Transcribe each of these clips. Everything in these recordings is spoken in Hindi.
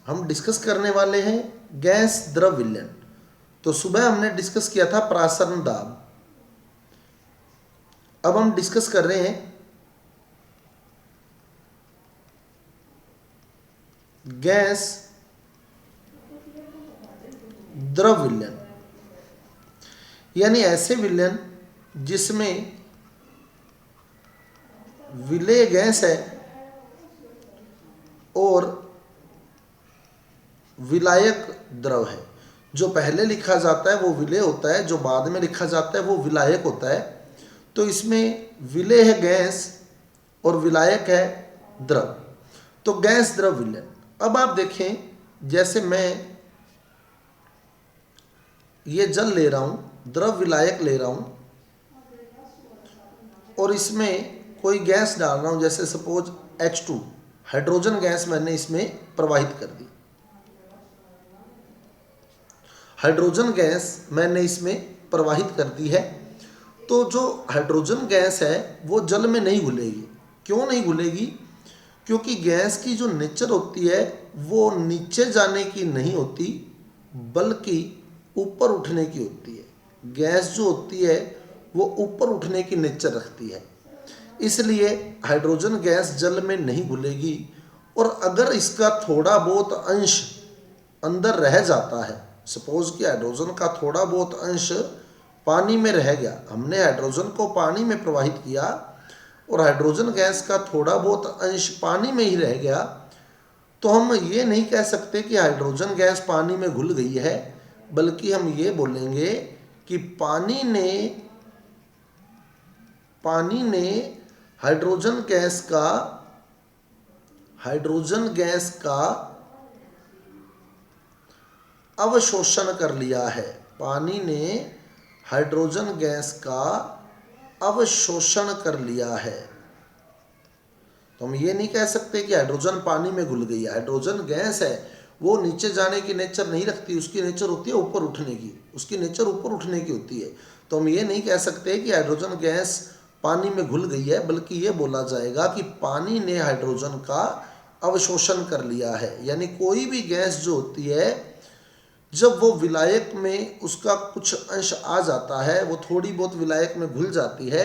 हम डिस्कस करने वाले हैं गैस द्रव विलयन। तो सुबह हमने डिस्कस किया था प्रासरण दाब। अब हम डिस्कस कर रहे हैं गैस द्रव विलयन, यानी ऐसे विलयन जिसमें विलेय गैस है और विलायक द्रव है। जो पहले लिखा जाता है वो विलेय होता है, जो बाद में लिखा जाता है वो विलायक होता है। तो इसमें विलेय है गैस और विलायक है द्रव। तो गैस द्रव विलयन। अब आप देखें, जैसे मैं ये जल ले रहा हूं, द्रव विलायक ले रहा हूं और इसमें कोई गैस डाल रहा हूं, जैसे सपोज H2 हाइड्रोजन गैस मैंने इसमें प्रवाहित कर दी। हाइड्रोजन गैस मैंने इसमें प्रवाहित कर दी है। तो जो हाइड्रोजन गैस है वो जल में नहीं घुलेगी। क्यों नहीं घुलेगी? क्योंकि गैस की जो नेचर होती है वो नीचे जाने की नहीं होती, बल्कि ऊपर उठने की होती है। गैस जो होती है वो ऊपर उठने की नेचर रखती है, इसलिए हाइड्रोजन गैस जल में नहीं घुलेगी। और अगर इसका थोड़ा बहुत अंश अंदर रह जाता है, सपोज कि हाइड्रोजन का थोड़ा बहुत अंश पानी में रह गया, हमने हाइड्रोजन को पानी में प्रवाहित किया और हाइड्रोजन गैस का थोड़ा बहुत अंश पानी में ही रह गया, तो हम ये नहीं कह सकते कि हाइड्रोजन गैस पानी में घुल गई है, बल्कि हम ये बोलेंगे कि पानी ने हाइड्रोजन गैस का अवशोषण कर लिया है। पानी ने हाइड्रोजन गैस का अवशोषण कर लिया है। तो हम ये नहीं कह सकते कि हाइड्रोजन पानी में घुल गई है। हाइड्रोजन गैस है वो नीचे जाने की नेचर नहीं रखती, उसकी नेचर होती है ऊपर उठने की, उसकी नेचर ऊपर उठने की होती है। तो हम ये नहीं कह सकते कि हाइड्रोजन गैस पानी में घुल गई है, बल्कि ये बोला जाएगा कि पानी ने हाइड्रोजन का अवशोषण कर लिया है। यानी कोई भी गैस जो होती है, जब वो विलायक में उसका कुछ अंश आ जाता है, वो थोड़ी बहुत विलायक में घुल जाती है,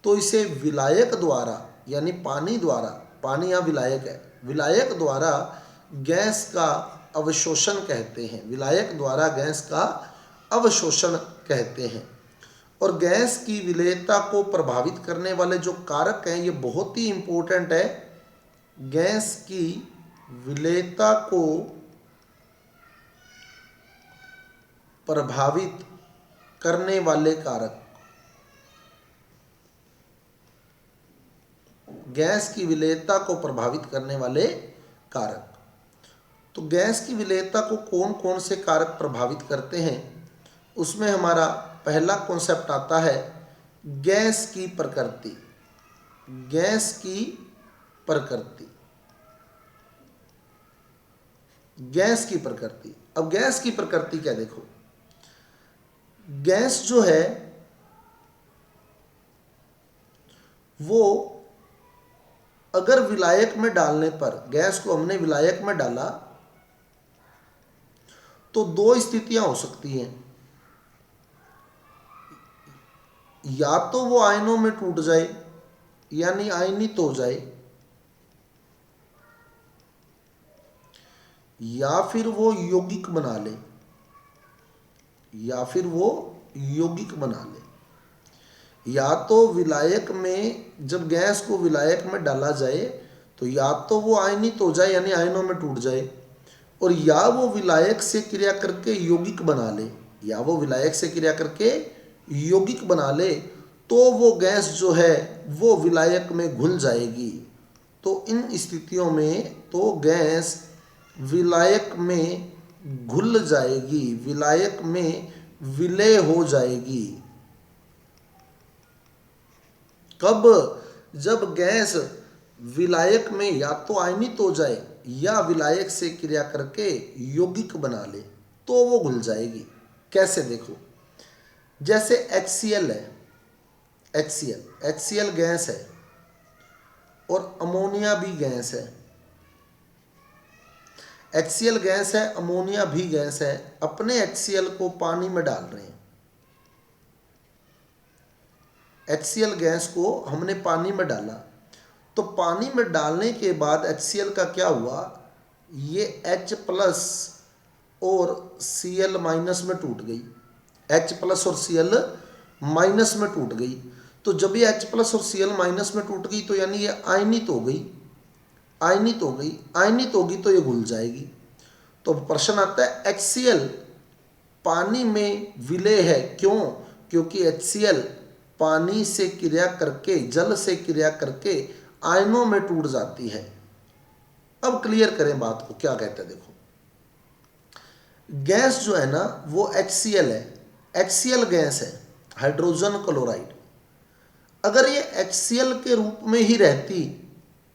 तो इसे विलायक द्वारा, यानी पानी द्वारा, पानी यहाँ विलायक है, विलायक द्वारा गैस का अवशोषण कहते हैं। विलायक द्वारा गैस का अवशोषण कहते हैं। और गैस की विलेयता को प्रभावित करने वाले जो कारक हैं, ये बहुत ही इंपॉर्टेंट है। गैस की विलेयता को प्रभावित करने वाले कारक, गैस की विलेयता को प्रभावित करने वाले कारक। तो गैस की विलेयता को कौन कौन से कारक प्रभावित करते हैं, उसमें हमारा पहला कॉन्सेप्ट आता है गैस की प्रकृति। गैस की प्रकृति, गैस की प्रकृति। अब गैस की प्रकृति क्या, देखो, गैस जो है वो अगर विलायक में डालने पर, गैस को हमने विलायक में डाला तो दो स्थितियां हो सकती हैं। या तो वो आयनों में टूट जाए, यानी आयनित हो जाए, या फिर वो यौगिक बना ले, या फिर वो यौगिक बना ले। या तो विलायक में, जब गैस को विलायक में डाला जाए तो या तो वो आयनित हो जाए, यानी आयनों में टूट जाए, और या वो विलायक से क्रिया करके यौगिक बना ले, या वो विलायक से क्रिया करके यौगिक बना ले, तो वो गैस जो है वो विलायक में घुल जाएगी। तो इन स्थितियों में तो गैस विलायक में घुल जाएगी, विलायक में विलय हो जाएगी। कब? जब गैस विलायक में या तो आयनित हो जाए या विलायक से क्रिया करके यौगिक बना ले, तो वो घुल जाएगी। कैसे, देखो, जैसे HCl है, HCl गैस है और अमोनिया भी गैस है। HCl गैस है, अमोनिया भी गैस है, अपने HCl को पानी में डाल रहे हैं। HCl गैस को हमने पानी में डाला, तो पानी में डालने के बाद HCl का क्या हुआ, ये H प्लस और Cl माइनस में टूट गई, H प्लस और Cl माइनस में टूट गई। तो जब ये H प्लस और Cl माइनस में टूट गई तो यानी ये आयनित हो गई, आयनित हो गई, आयनित होगी तो ये घुल जाएगी। तो प्रश्न आता है HCl पानी में विलय है, क्यों? क्योंकि HCl पानी से क्रिया करके, जल से क्रिया करके आयनों में टूट जाती है। अब क्लियर करें बात को, क्या कहते हैं देखो, गैस जो है ना वो HCl है, HCl गैस है, हाइड्रोजन क्लोराइड। अगर ये HCl के रूप में ही रहती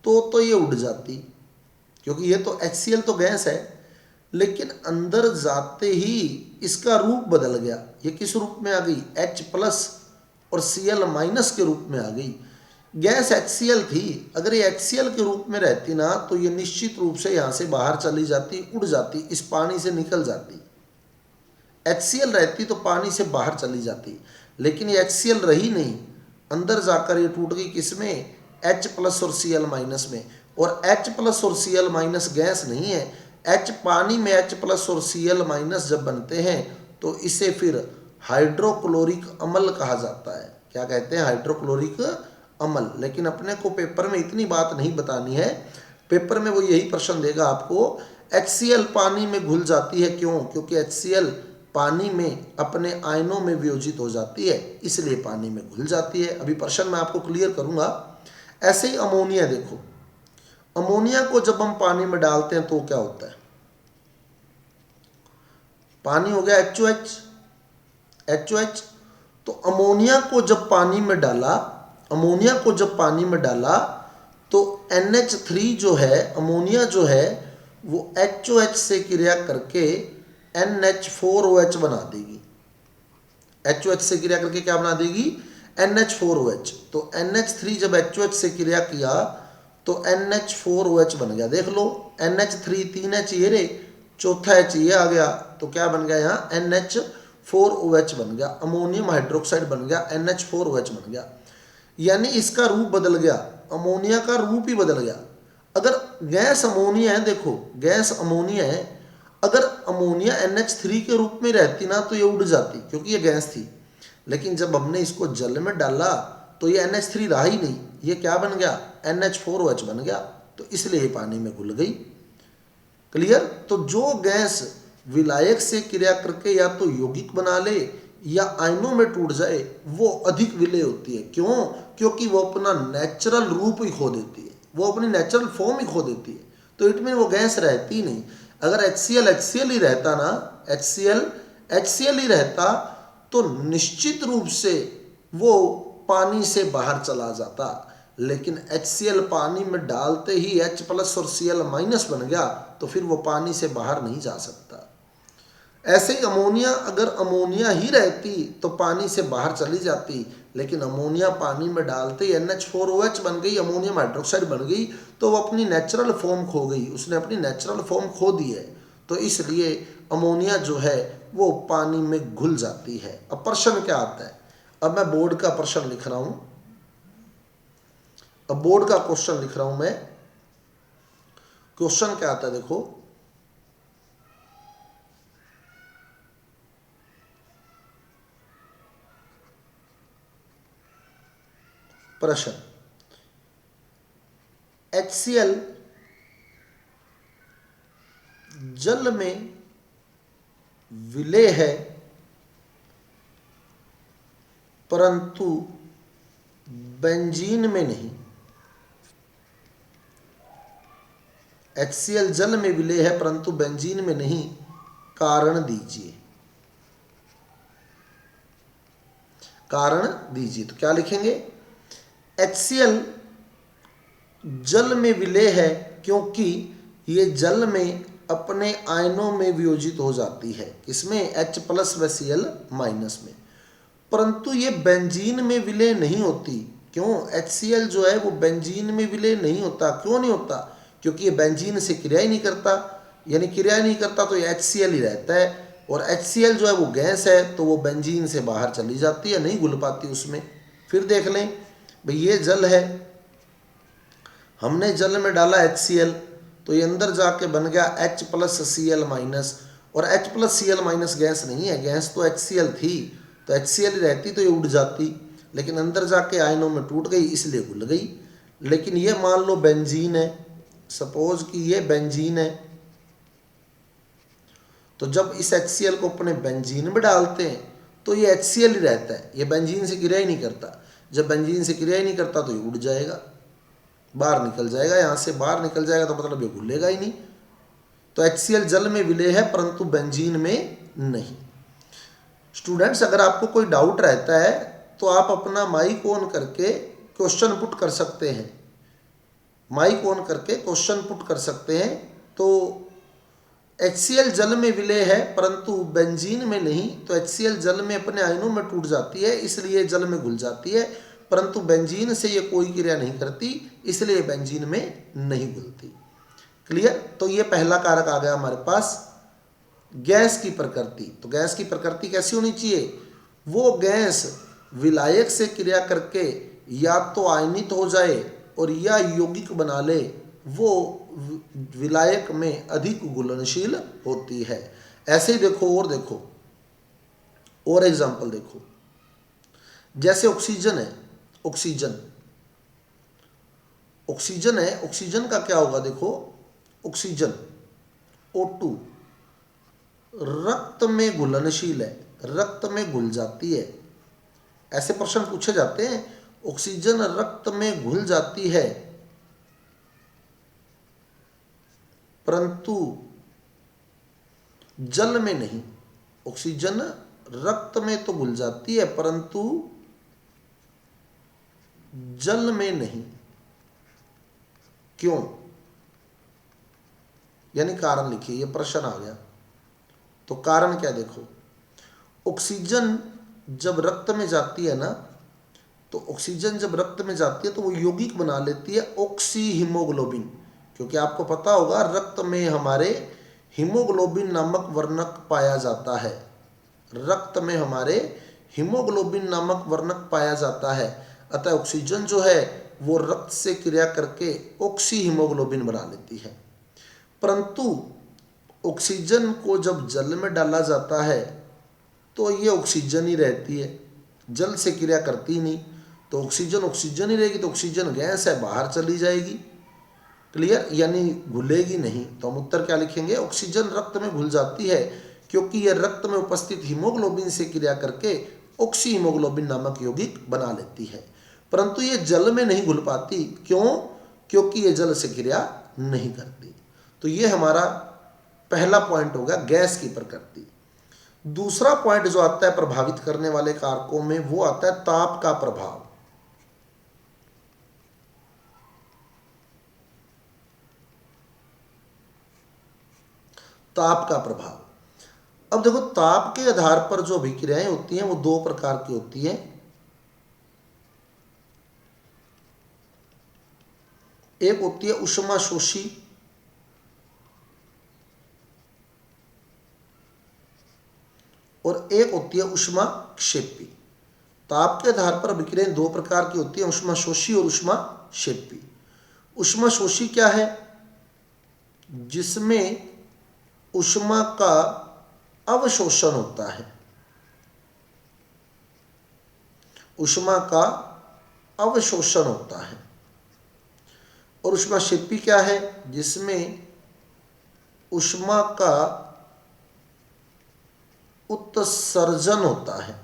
तो ये उड़ जाती, क्योंकि ये तो HCl तो गैस है, लेकिन अंदर जाते ही इसका रूप बदल गया। ये किस रूप में आ गई, H प्लस और Cl माइनस के रूप में आ गई। गैस HCl थी, अगर ये HCl के रूप में रहती ना तो ये निश्चित रूप से यहाँ से बाहर चली जाती, उड़ जाती, इस पानी से निकल जाती। HCl रहती तो पानी से बाहर चली जाती, लेकिन ये HCl रही नहीं, अंदर जाकर ये टूट गई किसमें, H प्लस और Cl माइनस में। और H प्लस और Cl माइनस गैस नहीं है, H पानी में H प्लस और Cl माइनस जब बनते हैं तो इसे फिर हाइड्रोक्लोरिक अम्ल कहा जाता है। क्या कहते हैं, हाइड्रोक्लोरिक अम्ल। लेकिन अपने को पेपर में इतनी बात नहीं बतानी है, पेपर में वो यही प्रश्न देगा आपको, HCl पानी में घुल जाती है, क्यों? क्योंकि HCl पानी में अपने आयनों में वियोजित हो जाती है, इसलिए पानी में घुल जाती है। अभी प्रश्न मैं आपको क्लियर करूंगा। ऐसे ही अमोनिया देखो, अमोनिया को जब हम पानी में डालते हैं तो क्या होता है, पानी हो गया HOH। तो अमोनिया को जब पानी में डाला, अमोनिया को जब पानी में डाला तो NH3 जो है, अमोनिया जो है वो HOH से क्रिया करके NH4OH बना देगी। HOH से क्रिया करके क्या बना देगी, NH4OH। तो NH3 जब HOH से क्रिया किया तो NH4OH बन गया। देख लो, NH3 तीन H ये रे, चौथा H ये आ गया, तो क्या बन गया यहाँ NH4OH बन गया, अमोनियम हाइड्रोक्साइड बन गया, NH4OH बन गया। यानी इसका रूप बदल गया, अमोनिया का रूप ही बदल गया। अगर गैस अमोनिया है, देखो गैस अमोनिया है, अगर अमोनिया NH3 के रूप में रहती ना तो ये उड़ जाती, क्योंकि ये गैस थी। लेकिन जब हमने इसको जल में डाला तो ये NH3 रहा ही नहीं, ये क्या बन गया, NH4OH बन गया, तो इसलिए ये पानी में घुल गई। क्लियर? तो जो गैस विलायक से क्रिया करके या तो यौगिक बना ले या आयनों में टूट जाए वो अधिक विलेय होती है। क्यों? क्योंकि वो अपना नेचुरल रूप ही खो देती है, वो अपनी नेचुरल फॉर्म ही खो देती है। तो इट मीन वो गैस रहती नहीं। अगर HCl ही रहता ना, HCl ही रहता तो निश्चित रूप से वो पानी से बाहर चला जाता। लेकिन HCl पानी में डालते ही H प्लस और Cl माइनस बन गया, तो फिर वो पानी से बाहर नहीं जा सकता। ऐसे ही अमोनिया, अगर अमोनिया ही रहती तो पानी से बाहर चली जाती, लेकिन अमोनिया पानी में डालते ही NH4OH बन गई, अमोनियम हाइड्रोक्साइड बन गई, तो वो अपनी नेचुरल फॉर्म खो गई, उसने अपनी नेचुरल फॉर्म खो दी है। तो इसलिए अमोनिया जो है वो पानी में घुल जाती है। अब प्रश्न क्या आता है, अब मैं बोर्ड का प्रश्न लिख रहा हूं, अब बोर्ड का क्वेश्चन लिख रहा हूं मैं। क्वेश्चन क्या आता है देखो, प्रश्न, HCl जल में विलेय है परंतु बेंजीन में नहीं। HCl जल में विलेय है परंतु बेंजीन में नहीं, कारण दीजिए, कारण दीजिए। तो क्या लिखेंगे, HCl जल में विलेय है क्योंकि ये जल में अपने आयनों में वियोजित हो जाती है, किसमें, H प्लस व Cl माइनस में, परंतु ये बेंजीन में विलेय नहीं होती। क्यों? HCl जो है वो बेंजीन में विलेय नहीं होता। क्यों नहीं होता? क्योंकि ये बेंजीन से क्रिया ही नहीं करता, यानी क्रिया नहीं करता तो ये HCl ही रहता है, और HCl जो है वो गैस है तो वो बेंजीन से बाहर चली जाती है, नहीं घुल पाती उसमें। फिर देख लें भाई, ये जल है, हमने जल में डाला HCl तो ये अंदर जाके बन गया H+Cl-, और H+Cl- गैस नहीं है, गैस तो HCl थी, तो HCl ही रहती तो ये उड़ जाती, लेकिन अंदर जाके आयनों में टूट गई इसलिए घुल गई। लेकिन ये मान लो बेंजीन है, सपोज कि ये बेंजीन है, तो जब इस HCl को अपने बेंजीन में डालते हैं तो ये HCl ही रहता है, ये बेंजीन से क्रिया ही नहीं करता। जब बेंजीन से क्रिया ही नहीं करता तो ये उड़ जाएगा, बाहर निकल जाएगा, यहाँ से बाहर निकल जाएगा तो मतलब ये घुलेगा ही नहीं। तो HCl जल में विलेय है परंतु बेंजीन में नहीं। स्टूडेंट्स, अगर आपको कोई डाउट रहता है तो आप अपना माइक ऑन करके क्वेश्चन पुट कर सकते हैं, माइक ऑन करके क्वेश्चन पुट कर सकते हैं। तो HCl जल में विलेय है परंतु बेंजीन में नहीं, तो HCl जल में अपने आयनों में टूट जाती है इसलिए जल में घुल जाती है, परंतु बेंजीन से ये कोई क्रिया नहीं करती इसलिए बेंजीन में नहीं घुलती। क्लियर? तो ये पहला कारक आ गया हमारे पास, गैस की प्रकृति। तो गैस की प्रकृति कैसी होनी चाहिए? वो गैस विलायक से क्रिया करके या तो आयनित हो जाए और या यौगिक बना ले, वो विलायक में अधिक घुलनशील होती है। ऐसे ही देखो, और देखो, और एग्जांपल देखो, जैसे ऑक्सीजन है, ऑक्सीजन है, ऑक्सीजन का क्या होगा? देखो, ऑक्सीजन O2 रक्त में घुलनशील है, रक्त में घुल जाती है। ऐसे प्रश्न पूछे जाते हैं, ऑक्सीजन रक्त में घुल जाती है परंतु जल में नहीं। ऑक्सीजन रक्त में तो घुल जाती है परंतु जल में नहीं। क्यों? यानी कारण लिखिए, ये प्रश्न आ गया तो कारण क्या? देखो, ऑक्सीजन जब रक्त में जाती है ना, तो ऑक्सीजन जब रक्त में जाती है तो वो यौगिक बना लेती है ऑक्सी हीमोग्लोबिन, क्योंकि आपको पता होगा रक्त में हमारे हीमोग्लोबिन नामक वर्णक पाया जाता है, रक्त में हमारे हीमोग्लोबिन नामक वर्णक पाया जाता है। अतः ऑक्सीजन जो है वो रक्त से क्रिया करके ऑक्सी हीमोग्लोबिन बना लेती है। परंतु ऑक्सीजन को जब जल में डाला जाता है तो ये ऑक्सीजन ही रहती है, जल से क्रिया करती नहीं, तो ऑक्सीजन ऑक्सीजन ही रहेगी, तो ऑक्सीजन गैस है, बाहर चली जाएगी। क्लियर? यानी घुलेगी नहीं। तो हम उत्तर क्या लिखेंगे? ऑक्सीजन रक्त में घुल जाती है क्योंकि यह रक्त में उपस्थित हीमोग्लोबिन से क्रिया करके ऑक्सी हीमोग्लोबिन नामक यौगिक बना लेती है, परंतु ये जल में नहीं घुल पाती। क्यों? क्योंकि ये जल से क्रिया नहीं करती। तो ये हमारा पहला पॉइंट होगा, गैस की प्रकृति। दूसरा पॉइंट जो आता है प्रभावित करने वाले कारकों में, वो आता है ताप का प्रभाव। ताप का प्रभाव। अब देखो, ताप के आधार पर जो अभिक्रियाएं होती हैं वो दो प्रकार की होती हैं। एक होती है ऊष्माशोषी और एक होती है ऊष्माक्षेपी। ताप के आधार पर अभिक्रियाएं दो प्रकार की होती हैं, ऊष्माशोषी और ऊष्माक्षेपी। ऊष्माशोषी क्या है? जिसमें ऊष्मा का अवशोषण होता है, ऊष्मा का अवशोषण होता है। और ऊष्माक्षेपी क्या है? जिसमें ऊष्मा का उत्सर्जन होता है,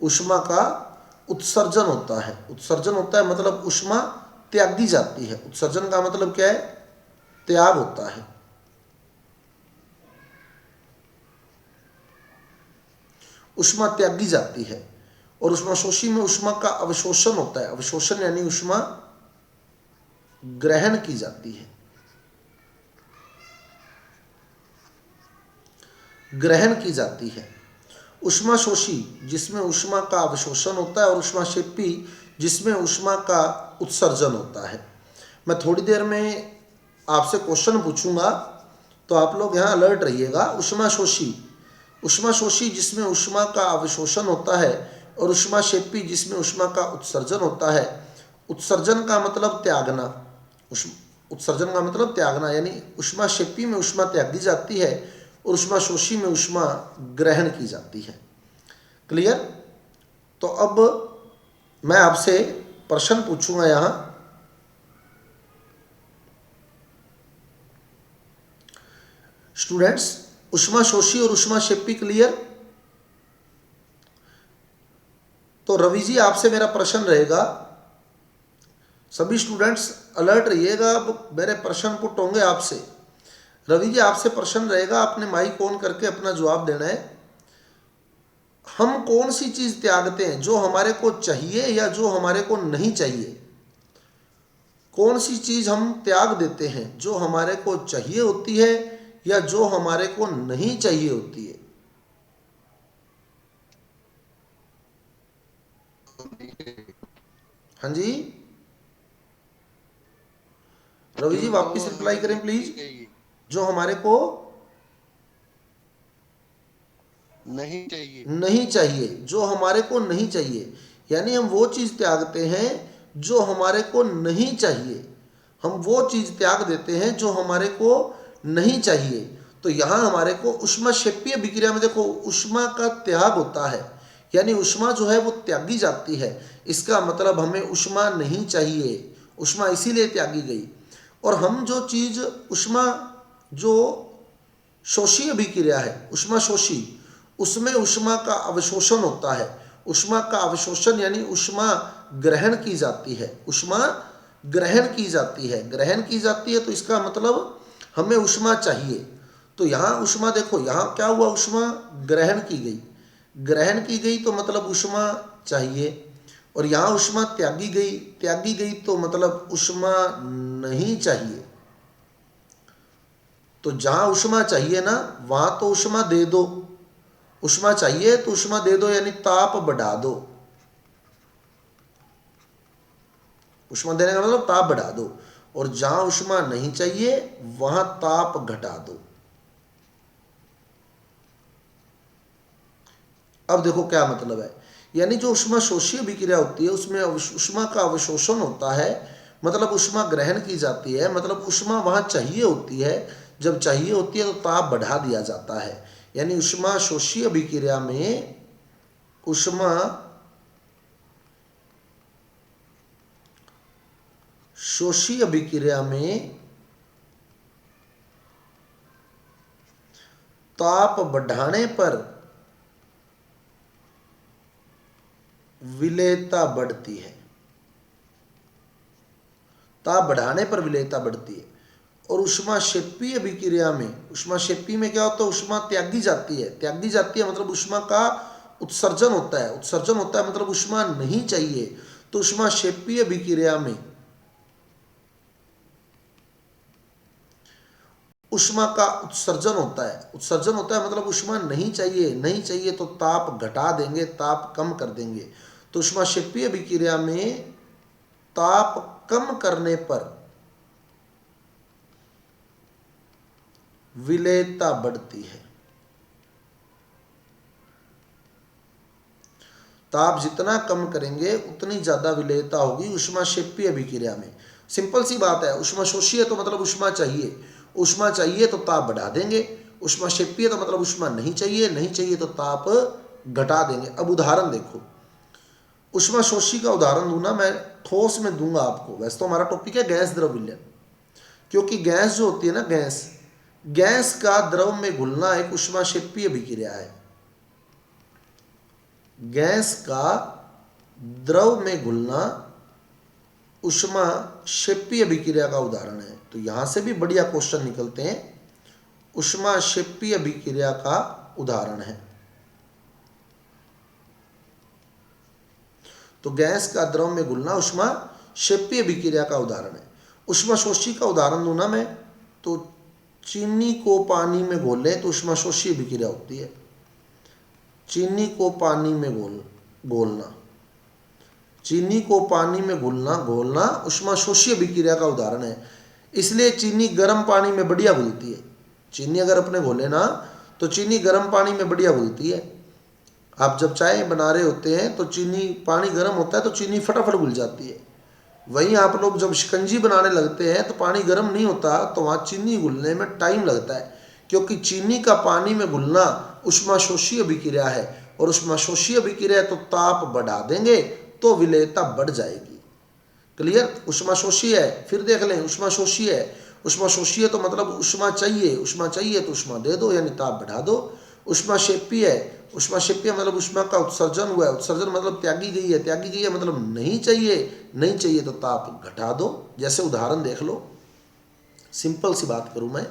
ऊष्मा का उत्सर्जन होता है। उत्सर्जन होता है मतलब ऊष्मा त्यागी जाती है। उत्सर्जन का मतलब क्या है? त्याग होता है। ऊष्मा त्यागी जाती है। और ऊष्माशोषी में ऊष्मा का अवशोषण होता है। अवशोषण यानी ऊष्मा ग्रहण की जाती है, ग्रहण की जाती है। ऊष्माशोषी जिसमें ऊष्मा का अवशोषण होता है और ऊष्माक्षेपी जिसमें ऊष्मा का उत्सर्जन होता है। मैं थोड़ी देर में आपसे क्वेश्चन पूछूंगा, तो आप लोग यहाँ अलर्ट रहिएगा। ऊष्माशोषी, ऊष्माशोषी जिसमें ऊष्मा का अवशोषण होता है, और ऊष्माक्षेपी जिसमें ऊष्मा का उत्सर्जन होता है। उत्सर्जन का मतलब त्यागना, उत्सर्जन का मतलब त्यागना, यानी ऊष्माक्षेपी में ऊष्मा त्यागी जाती है और ऊष्माशोषी में ऊष्मा ग्रहण की जाती है। क्लियर? तो अब मैं आपसे प्रश्न पूछूंगा यहाँ। स्टूडेंट्स, ऊष्माशोषी और ऊष्माक्षेपी क्लियर? तो रवि जी आपसे मेरा प्रश्न रहेगा, सभी स्टूडेंट्स अलर्ट रहिएगा, अब मेरे प्रश्न पुट होंगे आपसे। रवि जी आपसे प्रश्न रहेगा, आपने माइक ऑन करके अपना जवाब देना है। हम कौन सी चीज त्यागते हैं, जो हमारे को चाहिए या जो हमारे को नहीं चाहिए? कौन सी चीज हम त्याग देते हैं, जो हमारे को चाहिए होती है या जो हमारे को नहीं चाहिए होती है? हाँ जी रवि जी, वापस रिप्लाई करें प्लीज। जो हमारे को नहीं चाहिए, नहीं चाहिए, जो हमारे को नहीं चाहिए, यानी हम वो चीज त्यागते हैं जो हमारे को नहीं चाहिए। हम वो चीज त्याग देते हैं जो हमारे को नहीं चाहिए। तो यहां हमारे को ऊष्माक्षेपीय विक्रिया में देखो, ऊष्मा का त्याग होता है, यानी ऊष्मा जो है वो त्यागी जाती है। इसका मतलब हमें ऊष्मा नहीं चाहिए, ऊष्मा इसीलिए त्यागी गई। और हम जो चीज ऊष्मा, जो शोषीय अभिक्रिया है ऊष्मा शोषी, उसमें ऊष्मा का अवशोषण होता है। ऊष्मा का अवशोषण यानी ऊष्मा ग्रहण की जाती है, ऊष्मा ग्रहण की जाती है, ग्रहण की जाती है। तो इसका मतलब हमें ऊष्मा चाहिए। तो यहाँ ऊष्मा देखो, यहाँ क्या हुआ, ऊष्मा ग्रहण की गई, ग्रहण की गई तो मतलब ऊष्मा चाहिए। और यहाँ ऊष्मा त्यागी गई, त्यागी गई तो मतलब ऊष्मा नहीं चाहिए। तो जहां ऊष्मा चाहिए ना, वहां तो ऊष्मा दे दो। ऊष्मा चाहिए तो ऊष्मा दे दो, यानी ताप बढ़ा दो। ऊष्मा देने का मतलब ताप बढ़ा दो। और जहां ऊष्मा नहीं चाहिए वहां ताप घटा दो। अब देखो क्या मतलब है, यानी जो ऊष्मा शोषीय विक्रिया होती है उसमें ऊष्मा का अवशोषण होता है, मतलब ऊष्मा ग्रहण की जाती है, मतलब ऊष्मा वहां चाहिए होती है। जब चाहिए होती है तो ताप बढ़ा दिया जाता है। यानी ऊष्मा शोषीय विक्रिया में ऊष्मा शोषीय विक्रिया में ताप बढ़ाने पर विलेयता बढ़ती है, ताप बढ़ाने पर विलेयता बढ़ती है। और ऊष्माक्षेपीय अभिक्रिया में, ऊष्माक्षेपी में क्या होता है, ऊष्मा त्यागी जाती है, त्यागी जाती है मतलब ऊष्मा का उत्सर्जन होता है, उत्सर्जन होता है मतलब ऊष्मा नहीं चाहिए। तो ऊष्माक्षेपीय अभिक्रिया में ऊष्मा का उत्सर्जन होता है, उत्सर्जन होता है मतलब ऊष्मा नहीं चाहिए, नहीं चाहिए तो ताप घटा देंगे, ताप कम कर देंगे। तो ऊष्माक्षेपीय अभिक्रिया में ताप कम करने पर विलेयता बढ़ती है। ताप जितना कम करेंगे उतनी ज्यादा विलेयता होगी ऊष्माक्षेपीय अभिक्रिया में। सिंपल सी बात है, ऊष्माशोषीय तो मतलब ऊष्मा चाहिए, ऊष्मा चाहिए तो ताप बढ़ा देंगे। ऊष्माक्षेपीय तो मतलब ऊष्मा नहीं चाहिए, नहीं चाहिए तो ताप घटा देंगे। अब उदाहरण देखो, ऊष्माशोषी का उदाहरण दूं ना मैं, ठोस में दूंगा आपको। वैसे तो हमारा टॉपिक है गैस द्रव विलयन, क्योंकि गैस जो होती है ना, गैस, गैस का द्रव में घुलना एक ऊष्माक्षेपीय अभिक्रिया है। गैस का द्रव में घुलना ऊष्माक्षेपीय अभिक्रिया का उदाहरण है। तो यहां से भी बढ़िया क्वेश्चन निकलते हैं, ऊष्माक्षेपीय अभिक्रिया का उदाहरण है। तो गैस का द्रव में घुलना ऊष्माक्षेपीय अभिक्रिया का उदाहरण है। ऊष्माशोषी का उदाहरण दूं ना मैं, तो चीनी को पानी में घोले तो ऊष्माशोषी अभिक्रिया होती है। चीनी को पानी में घोलना, चीनी को पानी में घोलना ऊष्माशोषीय विक्रिया का उदाहरण है। इसलिए चीनी गर्म पानी में बढ़िया घुलती है। चीनी अगर अपने घोले ना तो चीनी गर्म पानी में बढ़िया घुलती है। आप जब चाय बना रहे होते हैं तो चीनी, पानी गर्म होता है तो चीनी फटाफट घुल जाती है। वहीं आप लोग जब शिकंजी बनाने लगते हैं तो पानी गर्म नहीं होता, तो वहाँ चीनी घुलने में टाइम लगता है, क्योंकि चीनी का पानी में घुलना ऊष्माशोषीय विक्रिया है। और ऊष्माशोषीय विक्रिया तो ताप बढ़ा देंगे तो विलेयता बढ़ जाएगी। क्लियर? ऊष्माशोषीय है, फिर देख लें, ऊष्माशोषीय है। ऊष्माशोषीय तो मतलब ऊष्मा चाहिए, ऊष्मा चाहिए तो ऊष्मा दे दो, यानी ताप बढ़ा दो। ऊष्माक्षेपी है, ऊष्माक्षेपी मतलब ऊष्मा का उत्सर्जन हुआ है, उत्सर्जन मतलब त्यागी गई है, त्यागी गई है मतलब नहीं चाहिए, नहीं चाहिए तो ताप घटा दो। जैसे उदाहरण देख लो, सिंपल सी बात करूं मैं,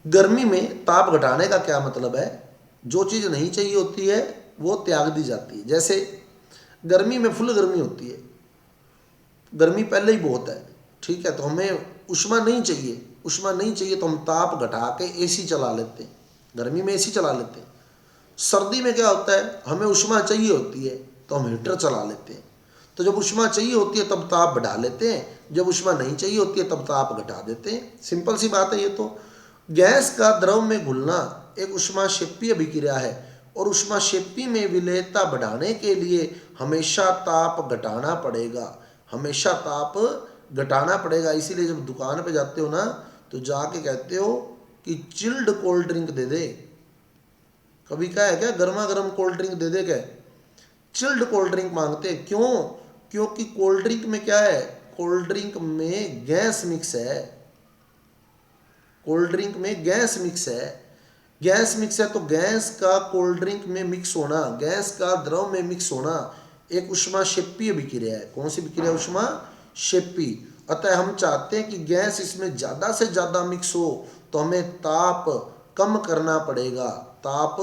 गर्मी में ताप घटाने का क्या मतलब है? जो चीज़ नहीं चाहिए होती है वो त्याग दी जाती है। जैसे गर्मी में फुल गर्मी होती है, गर्मी पहले ही बहुत है, ठीक है, तो हमें ऊष्मा नहीं चाहिए, ऊष्मा नहीं चाहिए तो हम ताप घटा के एसी चला लेते हैं, गर्मी में एसी चला लेते हैं। सर्दी में क्या होता है, हमें ऊष्मा चाहिए होती है तो हम हीटर चला लेते हैं। तो जब ऊष्मा चाहिए होती है तब ताप बढ़ा लेते हैं, जब ऊष्मा नहीं चाहिए होती है तब ताप घटा देते हैं। सिंपल सी बात है ये तो। गैस का द्रव में घुलना एक ऊष्माक्षेपीय विक्रिया है, और ऊष्माक्षेपी में विलेयता बढ़ाने के लिए हमेशा ताप घटाना पड़ेगा, हमेशा ताप घटाना पड़ेगा। इसीलिए जब दुकान पे जाते हो ना तो जाके कहते हो कि चिल्ड कोल्ड ड्रिंक दे दे। कभी क्या है क्या, गर्मा गर्म कोल्ड ड्रिंक दे दे, क्या चिल्ड कोल्ड ड्रिंक मांगते हैं। क्यों? क्योंकि कोल्ड ड्रिंक में क्या है, कोल्ड ड्रिंक में गैस मिक्स है, कोल्ड ड्रिंक में गैस मिक्स है, गैस मिक्स है तो गैस का कोल्ड ड्रिंक में मिक्स होना, गैस का द्रव में मिक्स होना एक ऊष्माक्षेपीय विक्रिया है। कौन सी विक्रिया? ऊष्माक्षेपी। अतः हम चाहते हैं कि गैस इसमें ज़्यादा से ज़्यादा मिक्स हो तो हमें ताप कम करना पड़ेगा, ताप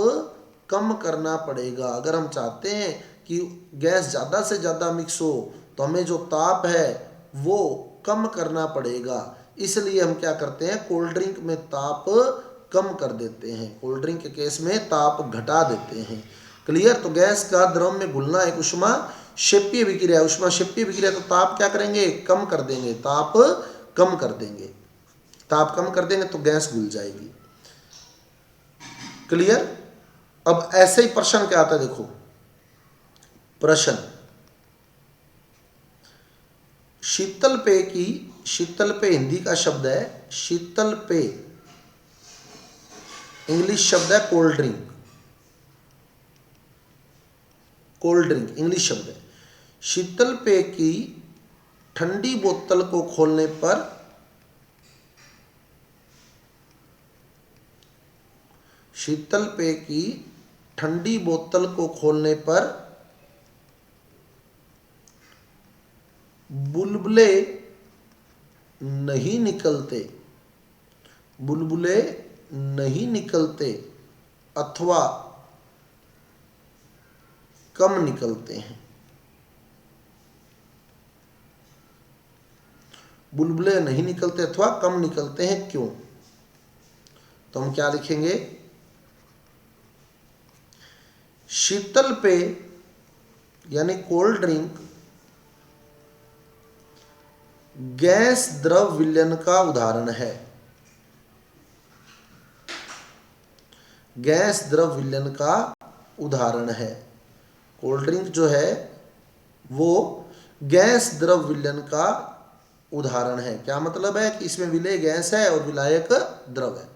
कम करना पड़ेगा। अगर हम चाहते हैं कि गैस ज़्यादा से ज़्यादा मिक्स हो तो हमें जो ताप है वो कम करना पड़ेगा। इसलिए हम क्या करते हैं, कोल्ड ड्रिंक में ताप कम कर देते हैं, कोल्ड ड्रिंक के केस में ताप घटा देते हैं। क्लियर? तो गैस का द्रव में घुलना एक ऊष्माक्षेपीय विक्रिया, ऊष्माक्षेपीय विक्रिया तो ताप क्या करेंगे, कम कर देंगे, ताप कम कर देंगे, ताप कम कर देंगे तो गैस घुल जाएगी। क्लियर? अब ऐसे ही प्रश्न क्या आता है, देखो प्रश्न, शीतल पेय की, शीतल पेय हिंदी का शब्द है, शीतल पेय इंग्लिश शब्द है cold drink, cold drink English शब्द है। शीतल पेय की ठंडी बोतल को खोलने पर, शीतल पेय की ठंडी बोतल को खोलने पर बुलबुले नहीं निकलते, बुलबुले नहीं निकलते अथवा कम निकलते हैं। बुलबुले नहीं निकलते अथवा कम निकलते हैं, क्यों? तो हम क्या लिखेंगे, शीतल पेय यानी कोल्ड ड्रिंक गैस द्रव विलयन का उदाहरण है, गैस द्रव विलयन का उदाहरण है। कोल्ड ड्रिंक जो है वो गैस द्रव विलयन का उदाहरण है। क्या मतलब है कि इसमें विलेय गैस है और विलायक द्रव है।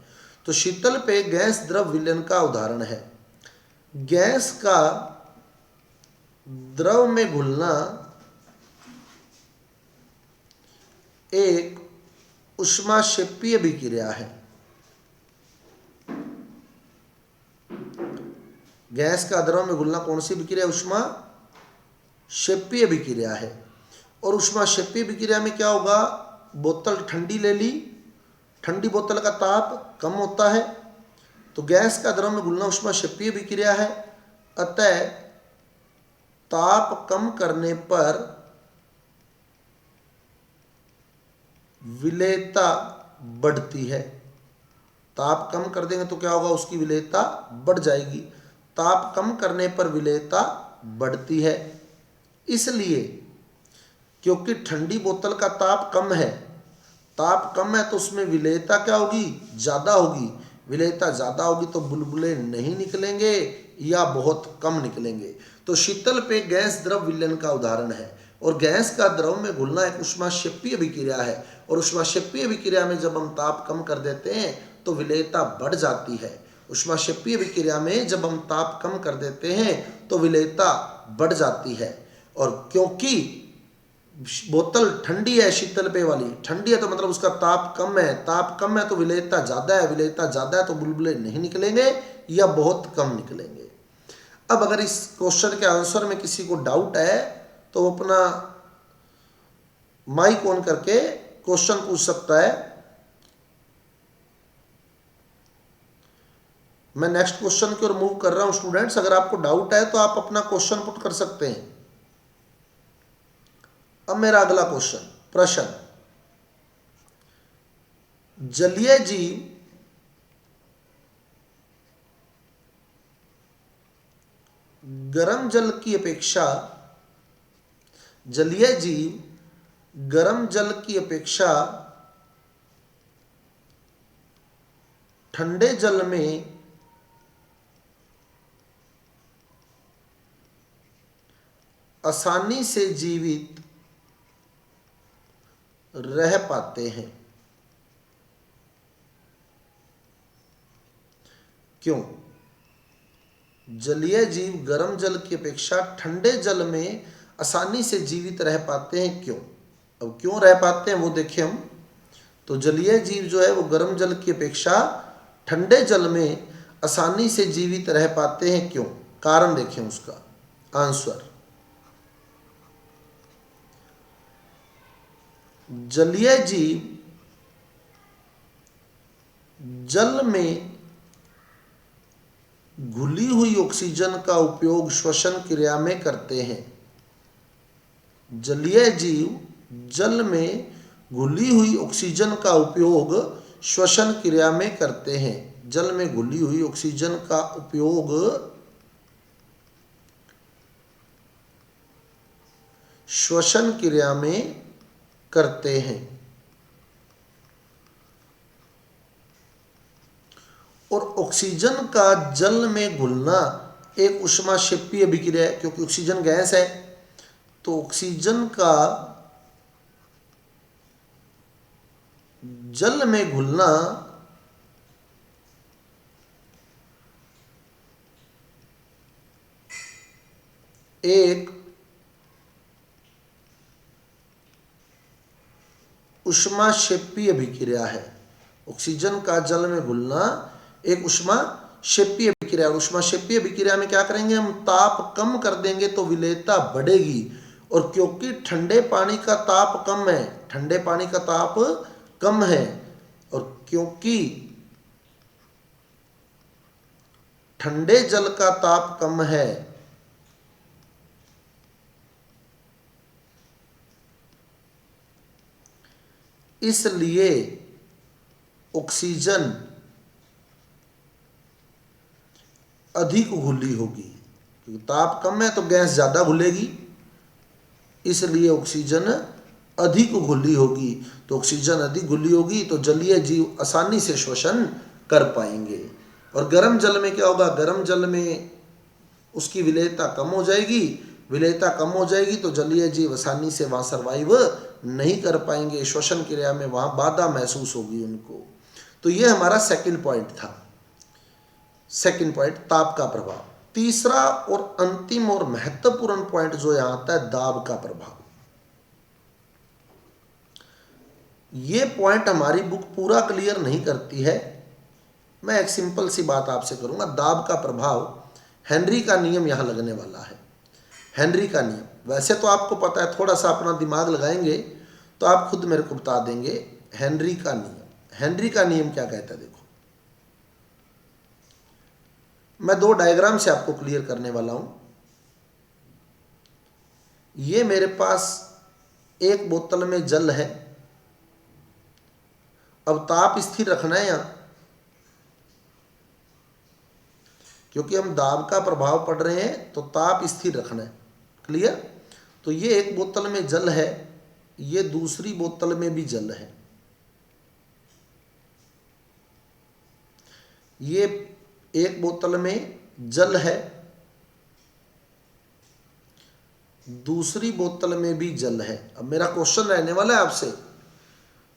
तो शीतल पेय गैस द्रव विलयन का उदाहरण है। गैस का द्रव में घुलना एक ऊष्माक्षेपीय विक्रिया है। गैस का द्रव में घुलना कौन सी विक्रिया? ऊष्माक्षेपीय विक्रिया है। और ऊष्माक्षेपीय विक्रिया में क्या होगा, बोतल ठंडी ले ली, ठंडी बोतल का ताप कम होता है, तो गैस का द्रव में घुलना ऊष्माक्षेपीय विक्रिया है। अतः ताप कम करने पर विलेयता बढ़ती है। ताप कम कर देंगे तो क्या होगा, उसकी विलेयता बढ़ जाएगी। ताप कम करने पर विलेयता बढ़ती है। इसलिए क्योंकि ठंडी बोतल का ताप कम है, ताप कम है तो उसमें विलेयता क्या होगी, ज़्यादा होगी। विलेयता ज़्यादा होगी तो बुलबुले नहीं निकलेंगे या बहुत कम निकलेंगे। तो शीतल पेय गैस द्रव विलयन का उदाहरण है। और गैस का द्रव में घुलना एक ऊष्माक्षेपीय अभिक्रिया है, और ऊष्माक्षेपीय अभिक्रिया में जब हम ताप कम कर देते हैं तो विलेयता बढ़ जाती है। ऊष्माक्षेपीय अभिक्रिया में जब हम ताप कम कर देते हैं तो विलेयता बढ़ जाती है। और क्योंकि बोतल ठंडी है, शीतल पेय वाली ठंडी है तो मतलब उसका ताप कम है, ताप कम है तो विलेयता ज़्यादा है, विलेयता ज़्यादा है तो बुलबुले नहीं निकलेंगे या बहुत कम निकलेंगे। अब अगर इस क्वेश्चन के आंसर में किसी को डाउट है तो वो अपना माइक ऑन करके क्वेश्चन पूछ सकता है। मैं नेक्स्ट क्वेश्चन की ओर मूव कर रहा हूं स्टूडेंट्स, अगर आपको डाउट है तो आप अपना क्वेश्चन पुट कर सकते हैं। अब मेरा अगला क्वेश्चन, प्रश्न, जलीय जीव गर्म जल की अपेक्षा, जलीय जीव गर्म जल की अपेक्षा ठंडे जल में आसानी से जीवित रह पाते हैं। क्यों? जलीय जीव गर्म जल की अपेक्षा ठंडे जल में आसानी से जीवित रह पाते हैं, क्यों? अब क्यों रह पाते हैं वो देखें हम। तो जलीय जीव जो है वो गर्म जल की अपेक्षा ठंडे जल में आसानी से जीवित रह पाते हैं, क्यों? कारण देखें उसका आंसर। जलीय जीव जल में घुली हुई ऑक्सीजन का उपयोग श्वसन क्रिया में करते हैं। जलीय जीव जल में घुली हुई ऑक्सीजन का उपयोग श्वसन क्रिया में करते हैं। जल में घुली हुई ऑक्सीजन का उपयोग श्वसन क्रिया में करते हैं। और ऑक्सीजन का जल में घुलना एक ऊष्माक्षेपीय अभिक्रिया है, क्योंकि ऑक्सीजन गैस है। तो ऑक्सीजन का जल में घुलना एक ऊष्माक्षेपीय अभिक्रिया है। ऑक्सीजन का जल में घुलना एक ऊष्माक्षेपीय अभिक्रिया। ऊष्माक्षेपीय अभिक्रिया में क्या करेंगे हम, ताप कम कर देंगे तो विलेयता बढ़ेगी। और क्योंकि ठंडे पानी का ताप कम है, ठंडे पानी का ताप कम है, और क्योंकि ठंडे जल का ताप कम है इसलिए ऑक्सीजन अधिक घुली होगी। क्योंकि ताप कम है तो गैस ज़्यादा घुलेगी, इसलिए ऑक्सीजन अधिक घुली होगी। तो ऑक्सीजन अधिक घुली होगी तो जलीय जीव आसानी से श्वसन कर पाएंगे। और गर्म जल में क्या होगा, गर्म जल में उसकी विलेयता कम हो जाएगी। विलेयता कम हो जाएगी तो जलीय जीव आसानी से वहाँ सर्वाइव नहीं कर पाएंगे, श्वसन क्रिया में वहाँ बाधा महसूस होगी उनको। तो ये हमारा सेकंड पॉइंट था। सेकंड पॉइंट, ताप का प्रभाव। तीसरा और अंतिम और महत्वपूर्ण पॉइंट जो यहां आता है, दाब का प्रभाव। ये पॉइंट हमारी बुक पूरा क्लियर नहीं करती है। मैं एक सिंपल सी बात आपसे करूंगा। दाब का प्रभाव, हेनरी का नियम यहां लगने वाला है। हेनरी का नियम वैसे तो आपको पता है, थोड़ा सा अपना दिमाग लगाएंगे तो आप खुद मेरे को बता देंगे। हेनरी का नियम, हेनरी का नियम क्या कहता है देखो। मैं दो डायग्राम से आपको क्लियर करने वाला हूं। ये मेरे पास एक बोतल में जल है। अब ताप स्थिर रखना है यहां, क्योंकि हम दाब का प्रभाव पढ़ रहे हैं तो ताप स्थिर रखना है। क्लियर? तो ये एक बोतल में जल है, ये दूसरी बोतल में भी जल है। ये एक बोतल में जल है, दूसरी बोतल में भी जल है। अब मेरा क्वेश्चन रहने वाला है आपसे,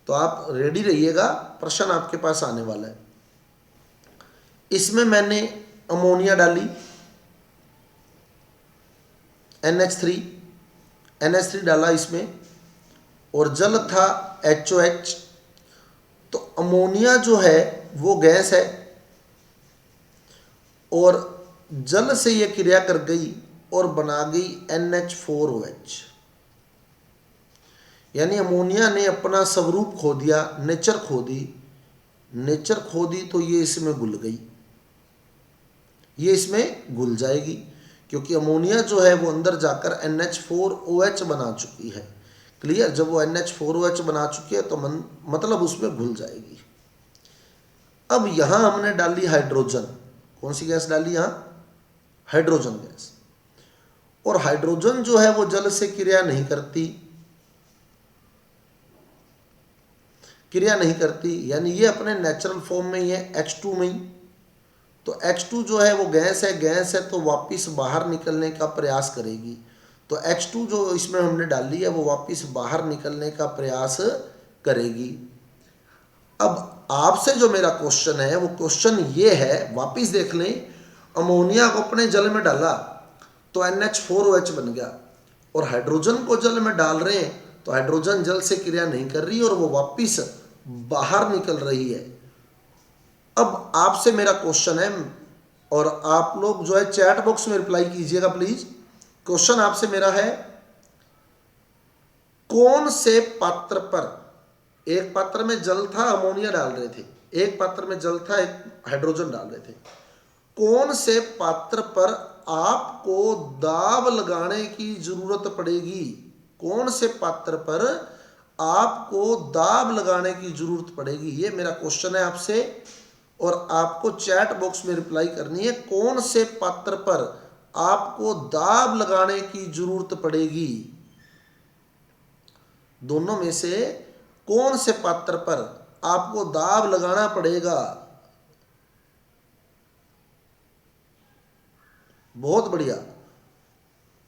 तो आप रेडी रहिएगा, प्रश्न आपके पास आने वाला है। इसमें मैंने अमोनिया डाली NH3 डाला इसमें, और जल था HOH। तो अमोनिया जो है वो गैस है, और जल से ये क्रिया कर गई और बना गई NH4OH। यानी अमोनिया ने अपना स्वरूप खो दिया, नेचर खो दी, तो ये इसमें घुल गई, ये इसमें घुल जाएगी, क्योंकि अमोनिया जो है वो अंदर जाकर NH4OH बना चुकी है। क्लियर? जब वो NH4OH बना चुकी है तो मतलब उसमें घुल जाएगी। अब यहां हमने डाली हाइड्रोजन। कौन सी गैस डाली? यहां हाइड्रोजन गैस। और हाइड्रोजन जो है वो जल से क्रिया नहीं करती, यानी ये अपने नेचुरल फॉर्म में ये H2 में ही। तो H2 जो है वो गैस है तो वापस बाहर निकलने का प्रयास करेगी। तो H2 जो इसमें हमने डाली है वो वापस बाहर निकलने का प्रयास करेगी। अब आपसे जो मेरा क्वेश्चन है वो क्वेश्चन ये है, वापस देख लें, अमोनिया को अपने जल में डाला तो NH4OH बन गया, और हाइड्रोजन को जल में डाल रहे हैं तो हाइड्रोजन जल से क्रिया नहीं कर रही और वो वापस बाहर निकल रही है। अब आपसे मेरा क्वेश्चन है, और आप लोग जो है चैट बॉक्स में रिप्लाई कीजिएगा प्लीज। क्वेश्चन आपसे मेरा है, कौन से पात्र पर, एक पात्र में जल था, अमोनिया डाल रहे थे, एक पात्र में जल था, एक हाइड्रोजन डाल रहे थे, कौन से पात्र पर आपको दाब लगाने की जरूरत पड़ेगी? कौन से पात्र पर आपको दाब लगाने की जरूरत पड़ेगी? ये मेरा क्वेश्चन है आपसे, और आपको चैट बॉक्स में रिप्लाई करनी है, कौन से पात्र पर आपको दाब लगाने की जरूरत पड़ेगी? दोनों में से कौन से पात्र पर आपको दाब लगाना पड़ेगा? बहुत बढ़िया।